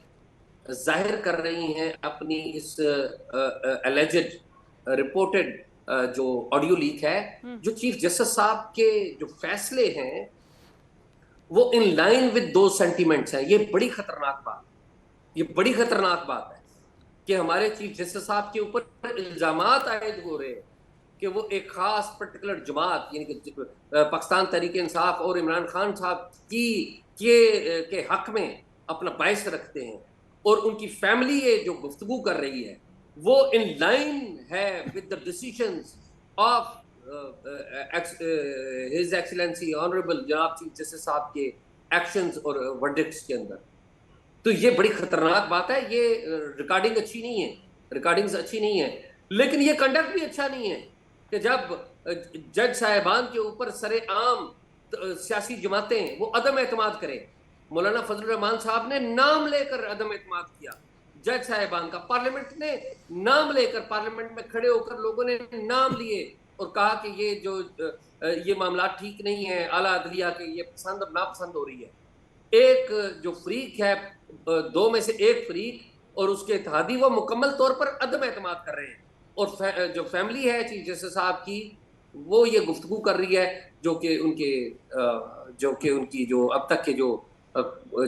ظاہر کر رہی ہیں اپنی اس اللیجڈ رپورٹڈ جو آڈیو لیک ہے, جو چیف جسٹس صاحب کے جو فیصلے ہیں وہ in line with the sentiments ہیں. یہ بڑی خطرناک بات ہے کہ ہمارے چیف جسٹس صاحب کے اوپر الزامات عائد ہو رہے ہیں کہ وہ ایک خاص پرٹیکولر جماعت یعنی کہ پاکستان تحریک انصاف اور عمران خان صاحب کے حق میں اپنا باعث رکھتے ہیں, اور ان کی فیملی یہ جو گفتگو کر رہی ہے وہ ان لائن ہے with the decisions of his Excellency honourable جناب چیف جسٹس صاحب کے ایکشنز اور ورڈکٹس کے اندر. تو یہ بڑی خطرناک بات ہے. یہ ریکارڈنگز اچھی نہیں ہیں, لیکن یہ کنڈکٹ بھی اچھا نہیں ہے کہ جب جج صاحبان کے اوپر سر عام سیاسی جماعتیں وہ عدم اعتماد کریں. مولانا فضل الرحمان صاحب نے نام لے کر عدم اعتماد کیا جج صاحبان کا, پارلیمنٹ نے نام لے کر, پارلیمنٹ میں کھڑے ہو کر لوگوں نے نام لیے اور کہا کہ یہ معاملات ٹھیک نہیں ہیں اعلیٰ عدلیہ کے, یہ پسند اور ناپسند ہو رہی ہے. ایک جو فریق ہے, دو میں سے ایک فریق اور اس کے اتحادی, وہ مکمل طور پر عدم اعتماد کر رہے ہیں, اور جو فیملی ہے چیف جسٹس صاحب کی وہ یہ گفتگو کر رہی ہے جو کہ ان کی جو اب تک کے جو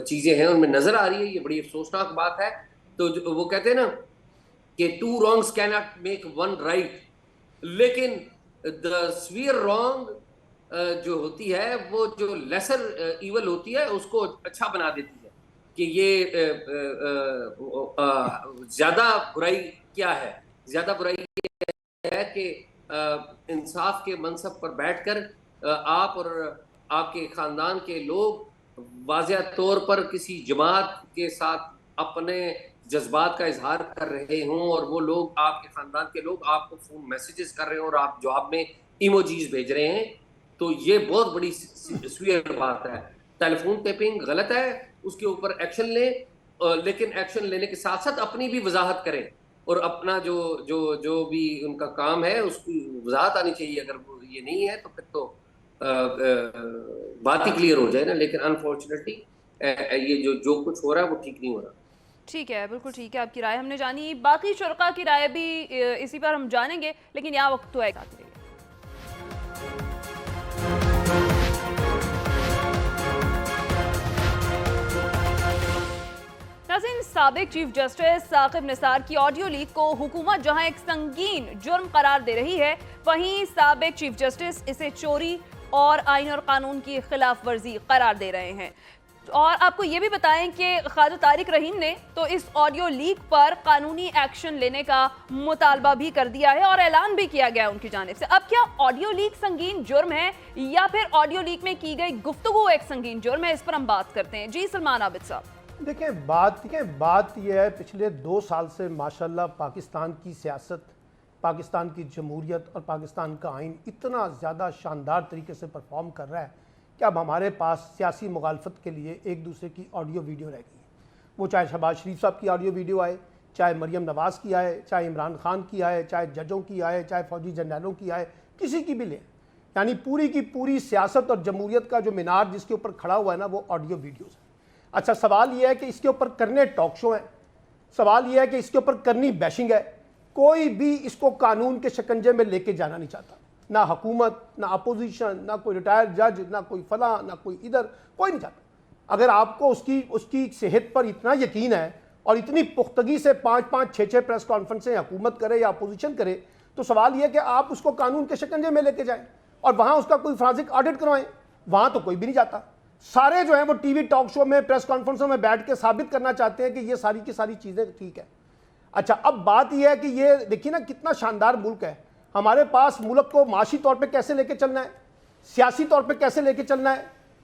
چیزیں ہیں ان میں نظر آ رہی ہے. یہ بڑی افسوسناک بات ہے. تو وہ کہتے ہیں نا کہ 2 wrongs cannot make 1 right, لیکن the severe wrong جو ہوتی ہے وہ جو لیسر ایول ہوتی ہے اس کو اچھا بنا دیتی ہے کہ یہ زیادہ برائی کیا ہے. زیادہ برائی یہ ہے کہ انصاف کے منصب پر بیٹھ کر آپ اور آپ کے خاندان کے لوگ واضح طور پر کسی جماعت کے ساتھ اپنے جذبات کا اظہار کر رہے ہوں, اور وہ لوگ آپ کے خاندان کے لوگ آپ کو فون میسیجز کر رہے ہوں اور آپ جواب میں ایموجیز بھیج رہے ہیں. تو یہ بہت بڑی سویئر بات ہے. ٹیلی فون ٹیپنگ غلط ہے, اس کے اوپر ایکشن لیں, لیکن ایکشن لینے کے ساتھ ساتھ اپنی بھی وضاحت کریں اور اپنا جو بھی ان کا کام ہے اس کی وضاحت آنی چاہیے. اگر وہ یہ نہیں ہے تو پھر تو بات ہی کلیئر ہو جائے نا. لیکن انفارچونیٹلی یہ جو کچھ ہو رہا ہے وہ ٹھیک نہیں ہو رہا. ٹھیک ہے، بالکل ٹھیک ہے، آپ کی رائے ہم نے جانی. باقی شرکاء کی رائے بھی اسی پر ہم جانیں گے، لیکن یہاں وقت تو ہے. ناظرین، سابق چیف جسٹس ثاقب نثار کی آڈیو لیک کو حکومت جہاں ایک سنگین جرم قرار دے رہی ہے، وہیں سابق چیف جسٹس اسے چوری اور آئین اور قانون کی خلاف ورزی قرار دے رہے ہیں. اور آپ کو یہ بھی بتائیں کہ خواجہ طارق رحیم نے تو اس آڈیو لیک پر قانونی ایکشن لینے کا مطالبہ بھی کر دیا ہے اور اعلان بھی کیا گیا ان کی جانب سے. اب کیا آڈیو لیک سنگین جرم ہے یا پھر آڈیو لیک میں کی گئی گفتگو ایک سنگین جرم ہے؟ اس پر ہم بات کرتے ہیں. جی سلمان عابد صاحب. دیکھیں بات یہ ہے، پچھلے 2 سال سے ماشاءاللہ پاکستان کی سیاست، پاکستان کی جمہوریت اور پاکستان کا آئین اتنا زیادہ شاندار طریقے سے پرفارم کر رہا ہے کہ اب ہمارے پاس سیاسی مخالفت کے لیے ایک دوسرے کی آڈیو ویڈیو رہ گئی ہے. وہ چاہے شہباز شریف صاحب کی آڈیو ویڈیو آئے، چاہے مریم نواز کی آئے، چاہے عمران خان کی آئے، چاہے ججوں کی آئے، چاہے فوجی جنرلوں کی آئے، کسی کی بھی لیں. یعنی پوری کی پوری سیاست اور جمہوریت کا جو مینار جس کے اوپر کھڑا ہوا ہے نا وہ آڈیو ویڈیوز ہے. اچھا، سوال یہ ہے کہ اس کے اوپر کرنے ٹاک شو ہیں، سوال یہ ہے کہ اس کے اوپر کرنی بیشنگ ہے. کوئی بھی اس کو قانون کے شکنجے میں لے کے جانا نہیں چاہتا، نہ حکومت، نہ اپوزیشن، نہ کوئی ریٹائر جج، نہ کوئی فلاں، نہ کوئی ادھر، کوئی نہیں چاہتا. اگر آپ کو اس کی صحت پر اتنا یقین ہے اور اتنی پختگی سے 5-5 6-6 پریس کانفرنسیں حکومت کرے یا اپوزیشن کرے، تو سوال یہ ہے کہ آپ اس کو قانون کے شکنجے میں لے کے جائیں اور وہاں اس کا کوئی فرانسک آڈٹ کروائیں. وہاں تو کوئی بھی نہیں جاتا. سارے جو ہیں وہ ٹی وی ٹاک شو میں، پریس کانفرنسوں میں بیٹھ کے ثابت کرنا چاہتے ہیں کہ یہ ساری کی ساری چیزیں ٹھیک ہے. اچھا، اب بات یہ ہے کہ یہ دیکھیے نا کتنا شاندار ملک ہے. ہمارے پاس ملک کو معاشی طور پہ کیسے لے کے چلنا ہے، سیاسی طور پہ کیسے لے کے چلنا ہے،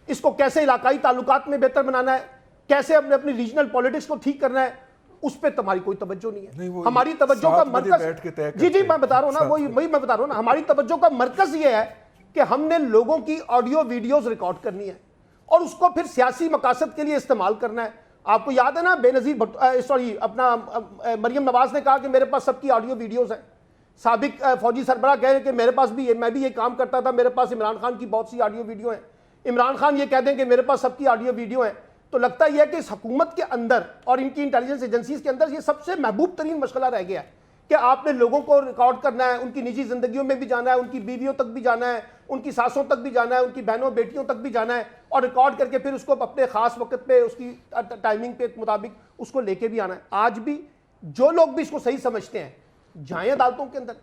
اس کو کیسے علاقائی تعلقات میں بہتر بنانا ہے، کیسے اپنی ریجنل پولیٹکس کو ٹھیک کرنا ہے، اس پہ تمہاری کوئی توجہ نہیں ہے. ہماری توجہ کا مرکز، جی میں بتا رہا ہوں نا، وہی میں بتا رہا ہوں نا، ہماری توجہ کا مرکز یہ ہے کہ ہم نے لوگوں کی آڈیو ویڈیوز ریکارڈ کرنی ہے اور اس کو پھر سیاسی مقاصد کے لیے استعمال کرنا ہے. آپ کو یاد ہے نا اپنا مریم نواز نے کہا کہ میرے پاس سب کی آڈیو ویڈیوز ہیں. سابق فوجی سربراہ کہہ رہے کہ میرے پاس بھی، میں بھی یہ کام کرتا تھا، میرے پاس عمران خان کی بہت سی آڈیو ویڈیو ہیں. عمران خان یہ کہہ دیں کہ میرے پاس سب کی آڈیو ویڈیو ہیں، تو لگتا یہ ہے کہ اس حکومت کے اندر اور ان کی انٹیلیجنس ایجنسیز کے اندر یہ سب سے محبوب ترین مشغلہ رہ گیا ہے کہ آپ نے لوگوں کو ریکارڈ کرنا ہے، ان کی نجی زندگیوں میں بھی جانا ہے، ان کی بیویوں تک بھی جانا ہے، ان کی ساسوں تک بھی جانا ہے، ان کی بہنوں بیٹیوں تک بھی جانا ہے، اور ریکارڈ کر کے پھر اس کو اپنے خاص وقت پہ اس کی ٹائمنگ پہ مطابق اس کو لے کے بھی آنا ہے. آج بھی جو لوگ بھی اس کو صحیح سمجھتے ہیں جائیں عدالتوں کے اندر،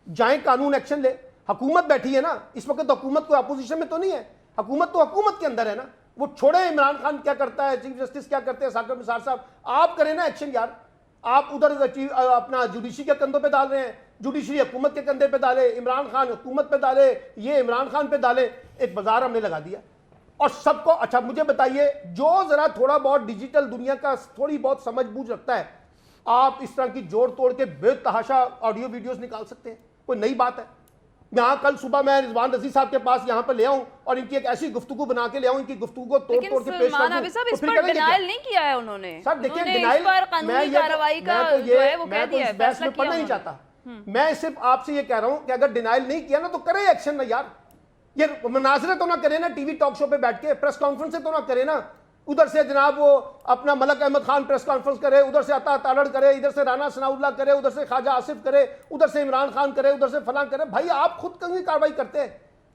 جائیں قانون ایکشن لے. حکومت بیٹھی ہے نا اس وقت، تو حکومت کوئی اپوزیشن میں تو نہیں ہے، حکومت تو حکومت کے اندر ہے نا. وہ چھوڑے عمران خان کیا کرتا ہے، چیف جسٹس کیا کرتے ہیں، ثاقب نثار صاحب، آپ کریں نا ایکشن یار. آپ ادھر اپنا جوڈیشری کے کندھوں پہ ڈال رہے ہیں، جوڈیشری حکومت کے کندھے پہ ڈالے، عمران خان حکومت پہ ڈالے، یہ عمران خان پہ ڈالے. ایک بازار ہم نے لگا دیا اور سب کو. اچھا مجھے بتائیے، جو ذرا تھوڑا بہت ڈیجیٹل دنیا کا تھوڑی بہت سمجھ بوجھ رکھتا ہے، آپ اس طرح کی جوڑ توڑ کے بے تحاشا آڈیو ویڈیوز نکال سکتے ہیں؟ کوئی نئی بات ہے؟ یہاں کل صبح میں رضوان رضی صاحب کے پاس یہاں پہ لے آؤں اور ان کی ایک ایسی گفتگو بنا کے لے آؤں، ان کی گفتگو کو توڑ توڑ کے پیش کر دوں، اس پر ڈینائل نہیں کیا ہے انہوں نے. سر دیکھیں ڈینائل، میں تو اس بحث میں پڑھنا نہیں چاہتا. میں صرف آپ سے یہ کہہ رہا ہوں کہ اگر ڈینائل نہیں کیا نا تو کرے ایکشن نا یار. یہ مناظرے تو نہ کرے نا ٹی وی ٹاک شو پہ بیٹھ کے، پریس کانفرنس تو نہ کرے نا. ادھر سے جناب وہ اپنا ملک احمد خان پریس کانفرنس کرے، ادھر سے عطا تالڑ کرے، ادھر سے رانا ثناء اللہ کرے، ادھر سے خواجہ آصف کرے، ادھر سے عمران خان کرے، ادھر سے فلاں کرے. بھائی آپ خود کہیں کاروائی کرتے ہیں،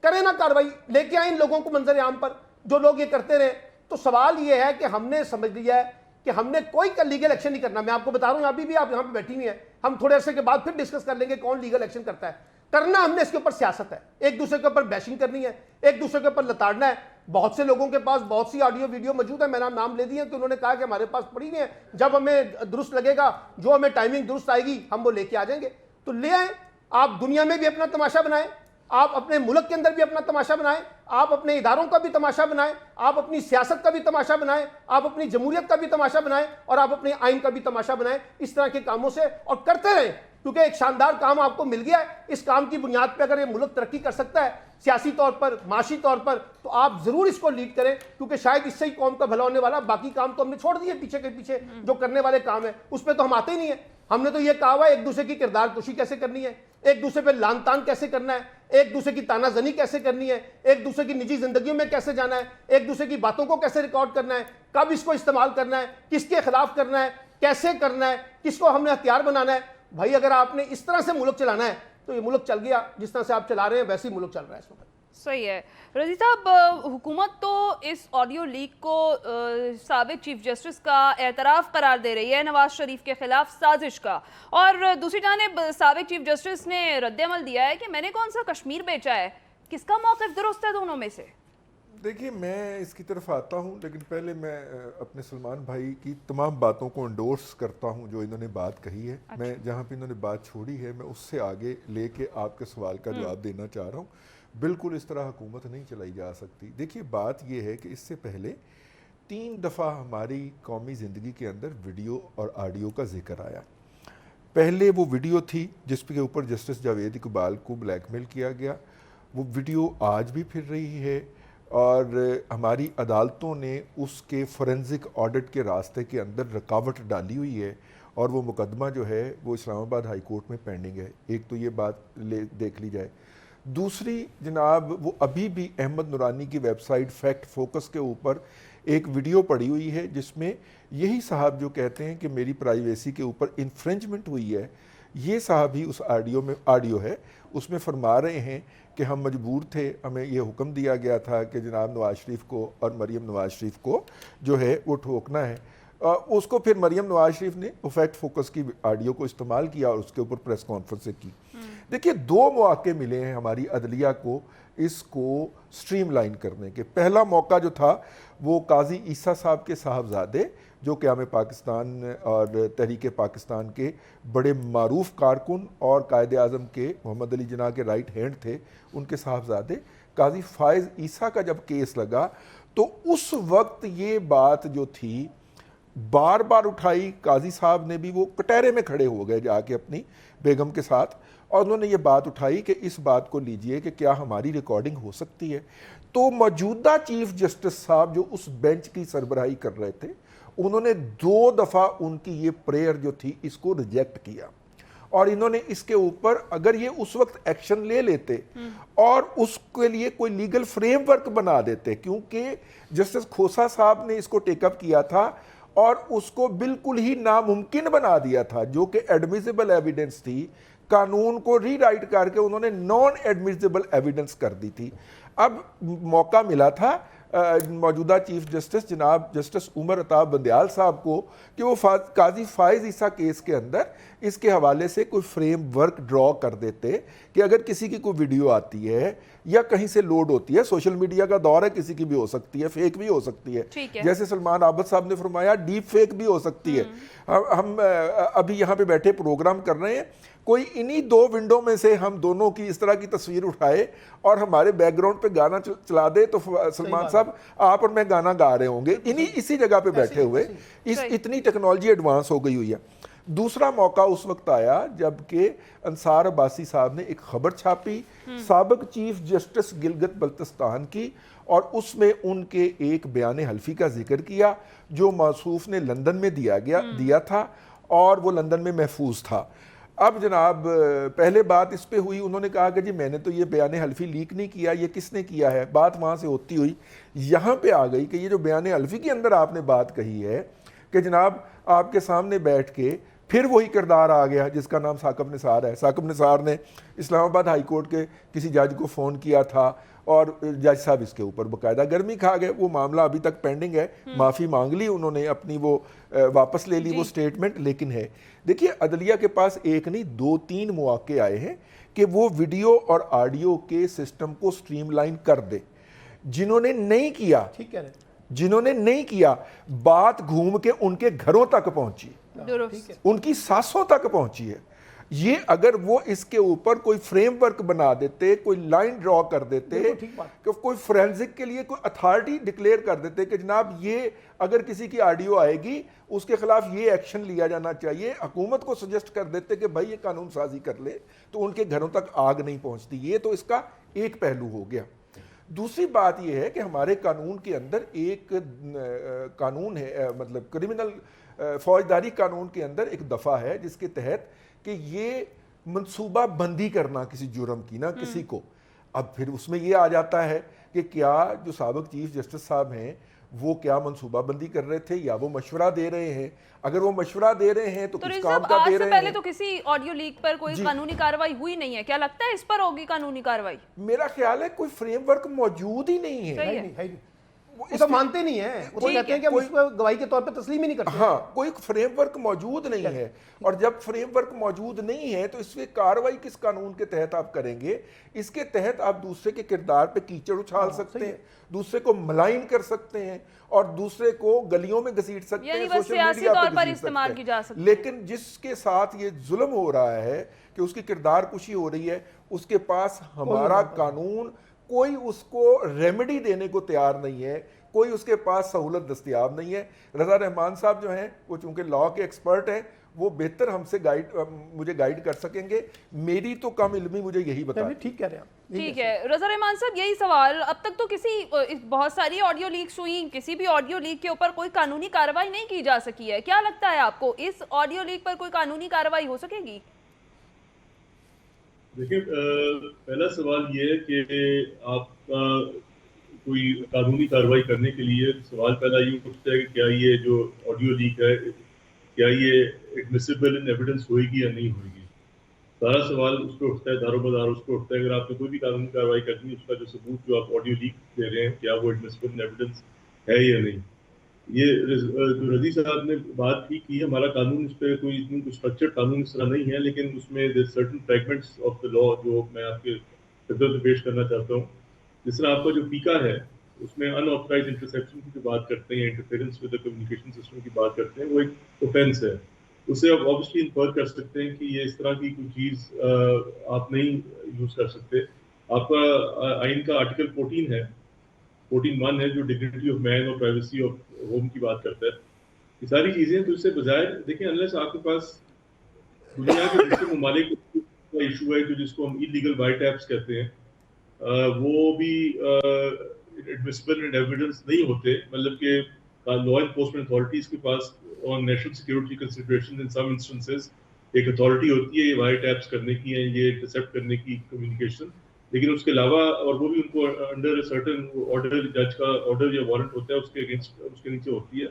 کریں نا کاروائی، لے کے آئیں ان لوگوں کو منظر عام پر جو لوگ یہ کرتے رہے. تو سوال یہ ہے کہ ہم نے سمجھ لیا ہے کہ ہم نے کوئی لیگل ایکشن نہیں کرنا. میں آپ کو بتا رہا ہوں ابھی بھی آپ یہاں پہ بیٹھی ہوئی ہیں، ہم تھوڑے عرصے کے بعد پھر ڈسکس کر لیں گے کون لیگل ایکشن کرتا ہے. کرنا ہم نے اس کے اوپر سیاست ہے، ایک دوسرے کے اوپر بیشنگ کرنی ہے، ایک دوسرے کے اوپر لتاڑنا ہے. بہت سے لوگوں کے پاس بہت سی آڈیو ویڈیو موجود ہے، میں نے نام لے دیے کہ انہوں نے کہا کہ ہمارے پاس پڑی ہوئی ہیں، جب ہمیں درست لگے گا، جو ہمیں ٹائمنگ درست آئے گی ہم وہ لے کے آ جائیں گے. تو لے آئیں. آپ دنیا میں بھی اپنا تماشا بنائیں، آپ اپنے ملک کے اندر بھی اپنا تماشا بنائیں، آپ اپنے اداروں کا بھی تماشا بنائیں، آپ اپنی سیاست کا بھی تماشا بنائیں، آپ اپنی جمہوریت کا بھی تماشا بنائیں، اور آپ اپنے آئین کا بھی تماشا بنائیں. اس طرح کے کاموں سے اور کرتے رہیں. کیونکہ ایک شاندار کام آپ کو مل گیا ہے. اس کام کی بنیاد پہ اگر یہ ملک ترقی کر سکتا ہے سیاسی طور پر, معاشی طور پر, تو آپ ضرور اس کو لیڈ کریں, کیونکہ شاید اس سے ہی قوم کا بھلا ہونے والا. باقی کام تو ہم نے چھوڑ دیے پیچھے کے پیچھے, جو کرنے والے کام ہیں اس پہ تو ہم آتے ہی نہیں ہیں. ہم نے تو یہ کہا ہوا ہے ایک دوسرے کی کردار کشی کیسے کرنی ہے, ایک دوسرے پہ لان تان کیسے کرنا ہے, ایک دوسرے کی تانا زنی کیسے کرنی ہے, ایک دوسرے کی نجی زندگیوں میں کیسے جانا ہے, ایک دوسرے کی باتوں کو کیسے ریکارڈ کرنا ہے, کب اس کو استعمال کرنا ہے, کس کے خلاف کرنا ہے, کیسے کرنا ہے, کس کو ہم نے ہتھیار بنانا ہے. بھائی اگر آپ نے اس طرح سے ملک چلانا ہے تو یہ ملک چل گیا, جس طرح سے آپ چلا رہے ہیں ویسے ہی ملک چل رہا ہے اس وقت. صحیح ہے. رضی صاحب, حکومت تو اس آڈیو لیک کو سابق چیف جسٹس کا اعتراف قرار دے رہی ہے نواز شریف کے خلاف سازش کا, اور دوسری جانب سابق چیف جسٹس نے رد عمل دیا ہے کہ میں نے کون سا کشمیر بیچا ہے. کس کا موقف درست ہے دونوں میں سے؟ دیکھیے میں اس کی طرف آتا ہوں, لیکن پہلے میں اپنے سلمان بھائی کی تمام باتوں کو انڈورس کرتا ہوں جو انہوں نے بات کہی ہے. میں جہاں پہ انہوں نے بات چھوڑی ہے میں اس سے آگے لے کے آپ کے سوال کا جواب دینا چاہ رہا ہوں. بالکل اس طرح حکومت نہیں چلائی جا سکتی. دیکھیے بات یہ ہے کہ اس سے پہلے 3 دفعہ ہماری قومی زندگی کے اندر ویڈیو اور آڈیو کا ذکر آیا. پہلے وہ ویڈیو تھی جس کے اوپر جسٹس جاوید اقبال کو بلیک میل کیا گیا. وہ ویڈیو آج بھی پھر رہی ہے اور ہماری عدالتوں نے اس کے فورینزک آڈٹ کے راستے کے اندر رکاوٹ ڈالی ہوئی ہے, اور وہ مقدمہ جو ہے وہ اسلام آباد ہائی کورٹ میں پینڈنگ ہے. ایک تو یہ بات دیکھ لی جائے. دوسری جناب, وہ ابھی بھی احمد نورانی کی ویب سائٹ فیکٹ فوکس کے اوپر ایک ویڈیو پڑی ہوئی ہے جس میں یہی صاحب جو کہتے ہیں کہ میری پرائیویسی کے اوپر انفرنجمنٹ ہوئی ہے, یہ صاحب ہی اس آڈیو ہے, اس میں فرما رہے ہیں کہ ہم مجبور تھے, ہمیں یہ حکم دیا گیا تھا کہ جناب نواز شریف کو اور مریم نواز شریف کو جو ہے وہ ٹھوکنا ہے. اس کو پھر مریم نواز شریف نے فیکٹ فوکس کی آڈیو کو استعمال کیا اور اس کے اوپر پریس کانفرنس کی. دیکھیے 2 مواقع ملے ہیں ہماری عدلیہ کو اس کو سٹریم لائن کرنے کے. پہلا موقع جو تھا وہ قاضی عیسیٰ صاحب کے صاحبزادے جو قیام پاکستان اور تحریک پاکستان کے بڑے معروف کارکن اور قائد اعظم کے محمد علی جناح کے رائٹ ہینڈ تھے, ان کے صاحبزادے قاضی فائز عیسیٰ کا جب کیس لگا تو اس وقت یہ بات جو تھی بار بار اٹھائی. قاضی صاحب نے بھی وہ کٹہرے میں کھڑے ہو گئے جا کے اپنی بیگم کے ساتھ, اور انہوں نے یہ بات اٹھائی کہ اس بات کو لیجئے کہ کیا ہماری ریکارڈنگ ہو سکتی ہے. تو موجودہ چیف جسٹس صاحب جو اس بینچ کی سربراہی کر رہے تھے, انہوں نے 2 دفعہ ان کی یہ پریئر جو تھی اس کو ریجیکٹ کیا, اور انہوں نے اس کے اوپر اگر یہ اس وقت ایکشن لے لیتے اور اس کے لیے کوئی لیگل فریم ورک بنا دیتے, کیونکہ جسٹس کھوسا صاحب نے اس کو ٹیک اپ کیا تھا اور اس کو بالکل ہی ناممکن بنا دیا تھا, جو کہ ایڈمیسیبل ایویڈنس تھی, قانون کو ری رائٹ کر کے انہوں نے نان ایڈمیسیبل ایویڈنس کر دی تھی. اب موقع ملا تھا موجودہ چیف جسٹس جناب جسٹس عمر عطا بندیال صاحب کو کہ وہ قاضی فائز عیسیٰ کیس کے اندر اس کے حوالے سے کوئی فریم ورک ڈرا کر دیتے کہ اگر کسی کی کوئی ویڈیو آتی ہے یا کہیں سے لوڈ ہوتی ہے, سوشل میڈیا کا دور ہے, کسی کی بھی ہو سکتی ہے, فیک بھی ہو سکتی ہے, جیسے سلمان عابد صاحب نے فرمایا ڈیپ فیک بھی ہو سکتی ہے. ہم ابھی یہاں پہ بیٹھے پروگرام کر رہے ہیں, کوئی انہی 2 ونڈو میں سے ہم دونوں کی اس طرح کی تصویر اٹھائے اور ہمارے بیک گراؤنڈ پہ گانا چلا دے تو سلمان صاحب آپ اور میں گانا گا رہے ہوں گے اسی جگہ پہ بیٹھے ہوئے. اتنی ٹیکنالوجی ایڈوانس ہو گئی ہوئی ہے. دوسرا موقع اس وقت آیا جب کہ انصار عباسی صاحب نے ایک خبر چھاپی سابق چیف جسٹس گلگت بلتستان کی, اور اس میں ان کے ایک بیان حلفی کا ذکر کیا جو موصوف نے لندن میں دیا تھا اور وہ لندن میں محفوظ تھا. اب جناب پہلے بات اس پہ ہوئی, انہوں نے کہا کہ جی میں نے تو یہ بیان حلفی لیک نہیں کیا, یہ کس نے کیا ہے. بات وہاں سے ہوتی ہوئی یہاں پہ آ گئی کہ یہ جو بیان حلفی کے اندر آپ نے بات کہی ہے کہ جناب آپ کے سامنے بیٹھ کے پھر وہی کردار آ گیا جس کا نام ثاقب نثار ہے. ثاقب نثار نے اسلام آباد ہائی کورٹ کے کسی جج کو فون کیا تھا اور جج صاحب اس کے اوپر باقاعدہ گرمی کھا گئے. وہ معاملہ ابھی تک پینڈنگ ہے, معافی مانگ لی انہوں نے, اپنی وہ واپس لے لی وہ سٹیٹمنٹ, لیکن ہے. دیکھیے عدلیہ کے پاس ایک نہیں 2-3 مواقع آئے ہیں کہ وہ ویڈیو اور آڈیو کے سسٹم کو سٹریم لائن کر دے. جنہوں نے نہیں کیا بات گھوم کے ان کے گھروں تک پہنچی, ان کی ساسوں تک پہنچی ہے. یہ اگر وہ اس کے اوپر کوئی فریم ورک بنا دیتے, کوئی لائن ڈرا کر دیتے, کہ کوئی فورینزک کے لیے کوئی اتھارٹی ڈکلیئر کر دیتے کہ جناب یہ اگر کسی کی آڈیو آئے گی اس کے خلاف یہ ایکشن لیا جانا چاہیے, حکومت کو سجیسٹ کر دیتے کہ بھائی یہ قانون سازی کر لے, تو ان کے گھروں تک آگ نہیں پہنچتی. یہ تو اس کا ایک پہلو ہو گیا. دوسری بات یہ ہے کہ ہمارے قانون کے اندر ایک قانون ہے, مطلب کرمنل فوجداری قانون کے اندر ایک دفعہ ہے جس کے تحت کہ یہ منصوبہ بندی کرنا کسی جرم کی نا کسی کو. اب پھر اس میں یہ آ جاتا ہے کہ کیا جو سابق چیف جسٹس صاحب ہیں وہ کیا منصوبہ بندی کر رہے تھے یا وہ مشورہ دے رہے ہیں. اگر وہ مشورہ دے رہے ہیں تو کس کام کا دے رہے ہیں. پہلے تو کسی آڈیو لیک پر کوئی قانونی کارروائی ہوئی نہیں ہے, کیا لگتا ہے اس پر ہوگی قانونی کارروائی؟ میرا خیال ہے کوئی فریم ورک موجود ہی نہیں ہے. وہ تو مانتے نہیں ہیں, وہ کہتے ہیں کہ ہم اس کو گواہی کے طور پہ تسلیم ہی نہیں کرتے. ہاں, کوئی فریم ورک موجود نہیں ہے, اور جب فریم ورک موجود نہیں ہے تو اس پہ کارروائی کس قانون کے تحت آپ کریں گے؟ اس کے تحت آپ دوسرے کے کردار پہ کیچڑ اچھال سکتے ہیں, دوسرے کو ملائن کر سکتے ہیں, اور دوسرے کو گلیوں میں گھسیٹ سکتے ہیں, سوشل میڈیا پہ گھسیٹ سکتے ہیں. لیکن جس کے ساتھ یہ ظلم ہو رہا ہے کہ اس کی کردار کشی ہو رہی ہے, اس کے پاس ہمارا قانون کوئی اس کو ریمیڈی دینے کو تیار نہیں ہے, کوئی اس کے پاس سہولت دستیاب نہیں ہے. رضا رحمان صاحب جو ہیں وہ چونکہ لاء کے ایکسپرٹ ہیں, وہ بہتر ہم سے مجھے گائیڈ کر سکیں گے. میری تو کم علمی مجھے یہی بتا. ٹھیک کہہ رہے ہیں. ٹھیک ہے رضا رحمان صاحب, یہی سوال, اب تک تو بہت ساری آڈیو لیکس ہوئی, کسی بھی آڈیو لیک کے اوپر کوئی قانونی کارروائی نہیں کی جا سکی ہے. کیا لگتا ہے آپ کو اس آڈیو لیک پر کوئی قانونی کارروائی ہو سکے گی؟ دیکھیں, پہلا سوال یہ ہے کہ آپ کا کوئی قانونی کارروائی کرنے کے لیے سوال پہلا یہ اٹھتا ہے کہ کیا یہ جو آڈیو لیک ہے کیا یہ ایڈمیسیبل ان ایویڈنس ہوئے گی یا نہیں ہوئے گی. سارا سوال اس پہ اٹھتا ہے, دار و مدار اس پہ اٹھتا ہے. اگر آپ نے کوئی بھی قانونی کارروائی کرنی ہے اس کا جو ثبوت جو آپ آڈیو لیک دے رہے ہیں کیا وہ ایڈمیسیبل ان ایویڈنس ہے یا نہیں. یہ جو رضی صاحب نے بات کی ہمارا قانون اس پہ کوئی اتنی اسٹرکچرڈ قانون اس طرح نہیں ہے, لیکن اس میں certain fragments of the law جو میں آپ کے خدمت میں پیش کرنا چاہتا ہوں. جس طرح آپ کا جو پیکا ہے اس میں ان آتھرائزڈ انٹرسیپشن کی جو بات کرتے ہیں, interference with the communication system کی بات کرتے ہیں, وہ ایک اوفینس ہے. اس سے آپ آبویسلی انفر کر سکتے ہیں کہ یہ اس طرح کی کوئی چیز آپ نہیں یوز کر سکتے. آپ کا آئین کا آرٹیکل 14 ہے, 14(1) ہے, جو ڈگنیٹی آف مین اور پرائیویسی آف ہوم کی بات کرتا ہے. یہ ساری چیزیں تو اس سے بظاہر دیکھیں, انلیس آپ کے پاس دنیا کے دوسرے ممالک کا ایشو ہے جو جس کو ہم ایلیگل وائٹ ٹیپس کہتے ہیں, وہ بھی ایڈمیسیبل اینڈ ایویڈنس نہیں ہوتے. مطلب کہ لا انفورسمنٹ اتھارٹیز کے پاس on national security consideration in some instances ایک اتھارٹی ہوتی ہے یہ وائر ٹیپس کرنے کی, یہ انٹرسیپٹ کرنے کی کمیونیکیشن, لیکن اس کے علاوہ اور وہ بھی ان کو انڈر سرٹن آرڈر, جج کا آرڈر یا وارنٹ ہوتا ہے اس کے اگینسٹ, اس کے نیچے ہوتی ہے.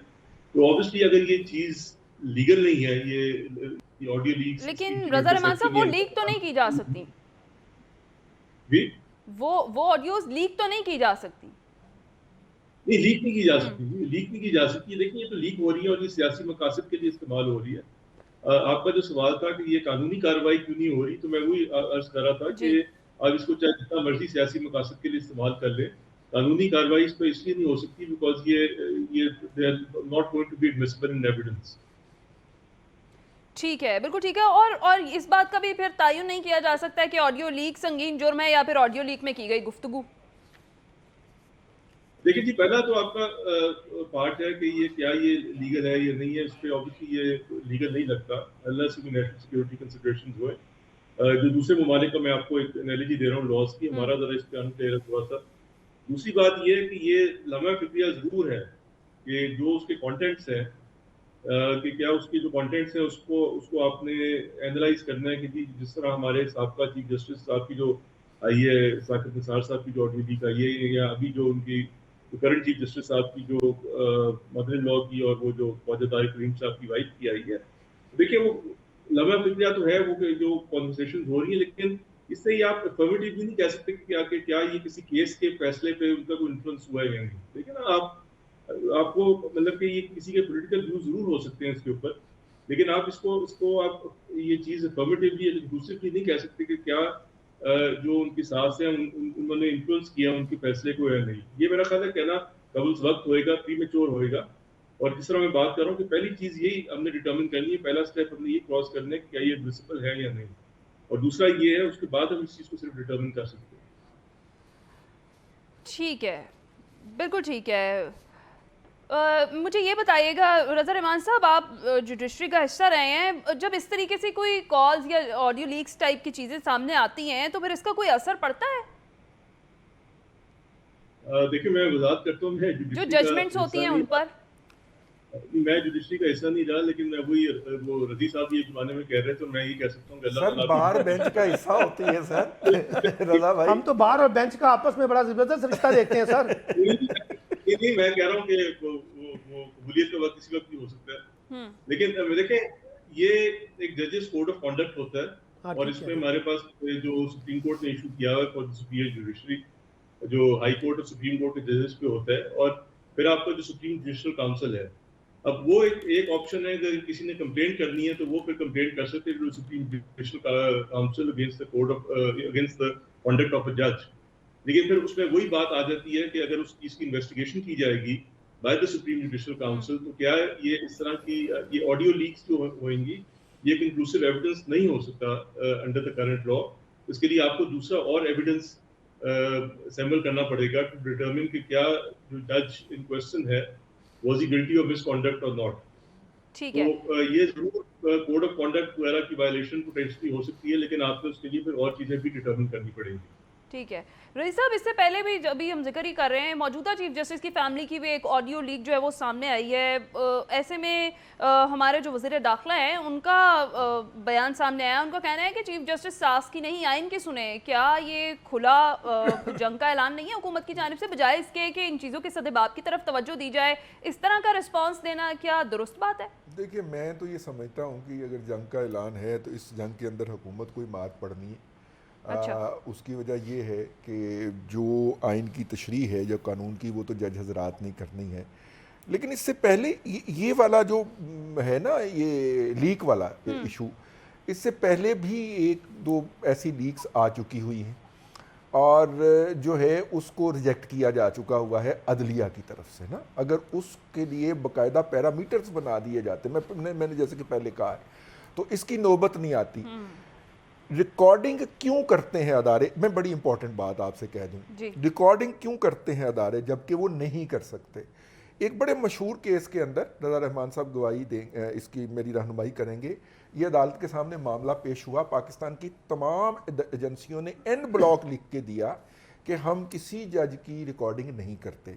تو آبویسلی اگر یہ چیز لیگل نہیں ہے یہ آڈیو لیکس, لیکن رضا رحمان صاحب وہ لیک تو نہیں کی جا سکتی, وہ آڈیوز لیک تو نہیں کی جا سکتی. نہیں, لیک نہیں کی جا سکتی, لیک نہیں کی جا سکتی. لیکن یہ تو لیک ہو رہی ہے اور یہ سیاسی مقاصد کے لیے استعمال ہو رہی ہے. آپ کا جو سوال تھا کہ یہ قانونی کارروائی کیوں نہیں ہو رہی, تو میں وہی عرض کر رہا تھا کہ آپ اس کو چاہے جتنا مرضی سیاسی مقاصد کے لیے استعمال کر لیں, قانونی کارروائی اس پہ اس لیے نہیں ہو سکتی بیکاز یہ not going to be admissible in evidence. ٹھیک ہے, بالکل ٹھیک ہے. اور اس بات کا بھی پھر تعین نہیں کیا جا سکتا ہے کہ آڈیو لیک سنگین جرم ہے یا پھر آڈیو لیک میں کی گئی گفتگو. دیکھیں جی, پہلا تو آپ کا پارٹ ہے کہ یہ کیا یہ لیگل ہے یا نہیں ہے. اس پہ آبویسلی یہ لیگل نہیں لگتا اللہ سے نیشنل سیکورٹی کنسیڈریشنز ہوئے. جو دوسرے ممالک کا میں آپ کو ایک انالوجی دے رہا ہوں لاس کی, ہمارا ذرا اس پہ انکلیئر ہے تھوڑا سا. دوسری بات یہ ہے کہ یہ لمحہ فکریہ ضرور ہے کہ جو اس کے کانٹینٹس ہیں کہ کیا اس کے جو کانٹینٹس ہیں اس کو آپ نے اینالائز کرنا ہے کہ جس طرح ہمارے سابقہ چیف جسٹس صاحب کی جو آئی ہے, ثاقب نثار صاحب کی جو آڈیو لیک آئی ہے, یا ابھی جو ان کی کرنٹ چیف جسٹس صاحب کی جو مدر ان لاء کی اور وہ جو خواجہ طارق رحیم صاحب کی وائف کی آئی ہے. دیکھیں وہ لمحہ فکریہ تو ہے وہ جو کانورسیشن ہو رہی ہیں, لیکن اس سے یہ آپ افرمیٹیولی نہیں کہہ سکتے کہ کیا یہ کسی کیس کے فیصلے پہ ان کا کوئی انفلوئنس ہوا ہے یا نہیں. دیکھیں نا, آپ کو مطلب کہ یہ کسی کے پولیٹیکل ویو ضرور ہو سکتے ہیں اس کے اوپر, لیکن آپ اس کو آپ یہ چیز افرمیٹیولی ایکسکلوسیولی نہیں کہہ سکتے کہ کیا جو ان کی ساس ہیں انہوں نے انفلوئنس کیا ان کے فیصلے کو یا نہیں. یہ میرا خیال ہے کہنا قبل وقت ہوئے گا, پری میچور ہوئے گا. اور جس طرح میں بات کر رہا ہوں کہ پہلی چیز یہی ہم نے ڈٹرمن کرنی ہے، پہلا اسٹیپ ہم نے یہ کراس کرنا ہے کہ کیا یہ ایڈمیسیبل ہے یا نہیں، اور دوسرا یہ ہے اس کے بعد ہم اس چیز کو صرف ڈٹرمن کر سکتے ہیں. ٹھیک ہے، بالکل ٹھیک ہے. مجھے یہ بتائیے گا رضا رحمان صاحب، آپ جوڈیشری کا حصہ رہے ہیں، جب اس طریقے سے کوئی کالز یا آڈیو لیکس ٹائپ کی چیزیں سامنے آتی ہیں تو پھر اس کا کوئی اثر پڑتا ہے؟ دیکھیں میں وضاحت کرتا ہوں، میں جو ججمنٹس ہوتی ہیں ان پر میں جوڈیشری کا حصہ نہیں رہا، لیکن میں وہی وہ رضی صاحب یہ زمانے میں کہہ رہے تو میں یہ کہہ سکتا ہوں کہ اللہ سر بار بینچ کا حصہ ہوتی ہے سر رضا بھائی. ہم تو بار اور بینچ کا آپس میں بڑا زبردست رشتہ دیکھتے ہیں سر. نہیں میں کہہ رہا ہوں کہ وہ قبولیت کا وقت کسی وقت بھی ہو سکتا ہے، لیکن دیکھیں یہ ایک ججز کوڈ آف کانڈکٹ ہوتا ہے، اور اس میں ہمارے پاس جو سپریم کورٹ نے ایشو کیا ہے فار سپیریئر جوڈیشری، جو ہائی کورٹ اور سپریم کورٹ کے ججز پہ ہوتا ہے، اور پھر آپ کا جو سپریم جوڈیشل کاؤنسل ہے. اب وہ ایک آپشن ہے، اگر کسی نے کمپلین کرنی ہے تو وہ پھر کمپلین کر سکتے ہیں supreme judicial council against the code of against the conduct of a جج. لیکن پھر اس میں وہی بات آ جاتی ہے کہ اگر اس چیز کی انویسٹیگیشن کی جائے گی by the supreme judicial council تو کیا یہ اس طرح کی یہ آڈیو لیکس جو ہوئیں گی یہ ایک انکلوسیو ایویڈنس نہیں ہو سکتا انڈر دا کرنٹ لا. اس کے لیے آپ کو دوسرا اور ایویڈنس اسیمبل کرنا پڑے گا ٹو ڈیٹرمن کہ کیا جو جج ان کوسچن ہے was he guilty of miss conduct اور ناٹ. ٹھیک ہے، تو یہ ضرور کوڈ آف کنڈکٹ وغیرہ کی وائلیشن پوٹینشلی ہو سکتی ہے، لیکن آپ کو اس کے لیے پھر اور چیزیں بھی ڈیٹرمن کرنی پڑیں گی. ٹھیک ہے. رئیس صاحب، اس سے پہلے بھی ابھی ہم ذکر ہی کر رہے ہیں، موجودہ چیف جسٹس کی فیملی کی بھی ایک آڈیو لیک جو ہے وہ سامنے آئی ہے. ایسے میں ہمارے جو وزیر داخلہ ہیں ان کا بیان سامنے آیا، ان کا کہنا ہے کہ چیف جسٹس ساز کی نہیں آئین کی سنیں. کیا یہ کھلا جنگ کا اعلان نہیں ہے حکومت کی جانب سے، بجائے اس کے کہ ان چیزوں کے سدباب کی طرف توجہ دی جائے، اس طرح کا رسپانس دینا کیا درست بات ہے؟ دیکھیے میں تو یہ سمجھتا ہوں کہ اگر جنگ کا اعلان ہے تو اس جنگ کے اندر حکومت کوئی مات پڑنی ہے. اس کی وجہ یہ ہے کہ جو آئین کی تشریح ہے جو قانون کی وہ تو جج حضرات نے کرنی ہے. لیکن اس سے پہلے یہ والا جو ہے نا یہ لیک والا ایشو، اس سے پہلے بھی ایک دو ایسی لیکس آ چکی ہوئی ہیں اور جو ہے اس کو ریجیکٹ کیا جا چکا ہوا ہے عدلیہ کی طرف سے نا. اگر اس کے لیے باقاعدہ پیرامیٹرز بنا دیے جاتے میں نے جیسے کہ پہلے کہا ہے تو اس کی نوبت نہیں آتی. ریکارڈنگ کیوں کرتے ہیں ادارے، میں بڑی امپورٹنٹ بات آپ سے کہہ دوں، ریکارڈنگ کیوں کرتے ہیں ادارے جبکہ وہ نہیں کر سکتے. ایک بڑے مشہور کیس کے اندر رضا رحمان صاحب گواہی دیں اس کی میری رہنمائی کریں گے. یہ عدالت کے سامنے معاملہ پیش ہوا، پاکستان کی تمام ایجنسیوں نے این بلاک لکھ کے دیا کہ ہم کسی جج کی ریکارڈنگ نہیں کرتے.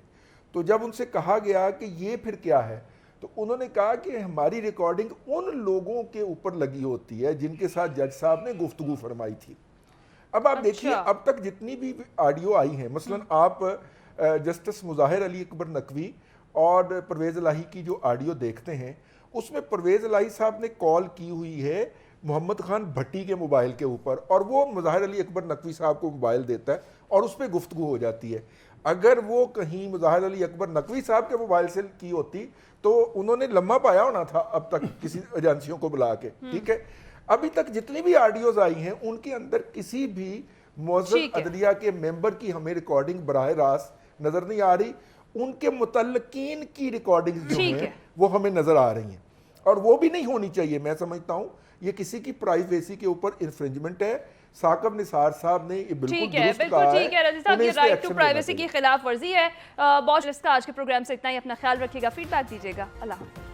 تو جب ان سے کہا گیا کہ یہ پھر کیا ہے تو انہوں نے کہا کہ ہماری ریکارڈنگ ان لوگوں کے اوپر لگی ہوتی ہے جن کے ساتھ جج صاحب نے گفتگو فرمائی تھی. اب آپ دیکھیے اب تک جتنی بھی آڈیو آئی ہیں، مثلا آپ جسٹس مظاہر علی اکبر نقوی اور پرویز الہی کی جو آڈیو دیکھتے ہیں اس میں پرویز الہی صاحب نے کال کی ہوئی ہے محمد خان بھٹی کے موبائل کے اوپر اور وہ مظاہر علی اکبر نقوی صاحب کو موبائل دیتا ہے اور اس پہ گفتگو ہو جاتی ہے. اگر وہ کہیں مظاہر علی اکبر نقوی صاحب کے موبائل سے کی ہوتی تو انہوں نے لمحہ پایا ہونا تھا اب تک کسی ایجنسیوں کو بلا کے. ٹھیک ہے، ابھی تک جتنی بھی آڈیوز آئی ہیں ان کے اندر کسی بھی معزز عدلیہ کے ممبر کی ہمیں ریکارڈنگ براہ راست نظر نہیں آ رہی. ان کے متعلقین کی ریکارڈنگ جو ہیں وہ ہمیں نظر آ رہی ہیں اور وہ بھی نہیں ہونی چاہیے. میں سمجھتا ہوں یہ کسی کی پرائیویسی کے اوپر انفرنجمنٹ ہے. ثاقب نثار صاحب نے یہ بالکل درست کہا ہے. ٹھیک ہے رضی صاحب، یہ رائٹ ٹو پرائیویسی کی خلاف ورزی ہے. بہت آج کے پروگرام سے اتنا ہی. اپنا خیال رکھیے گا، فیڈ بیک دیجیے گا. اللہ حافظ.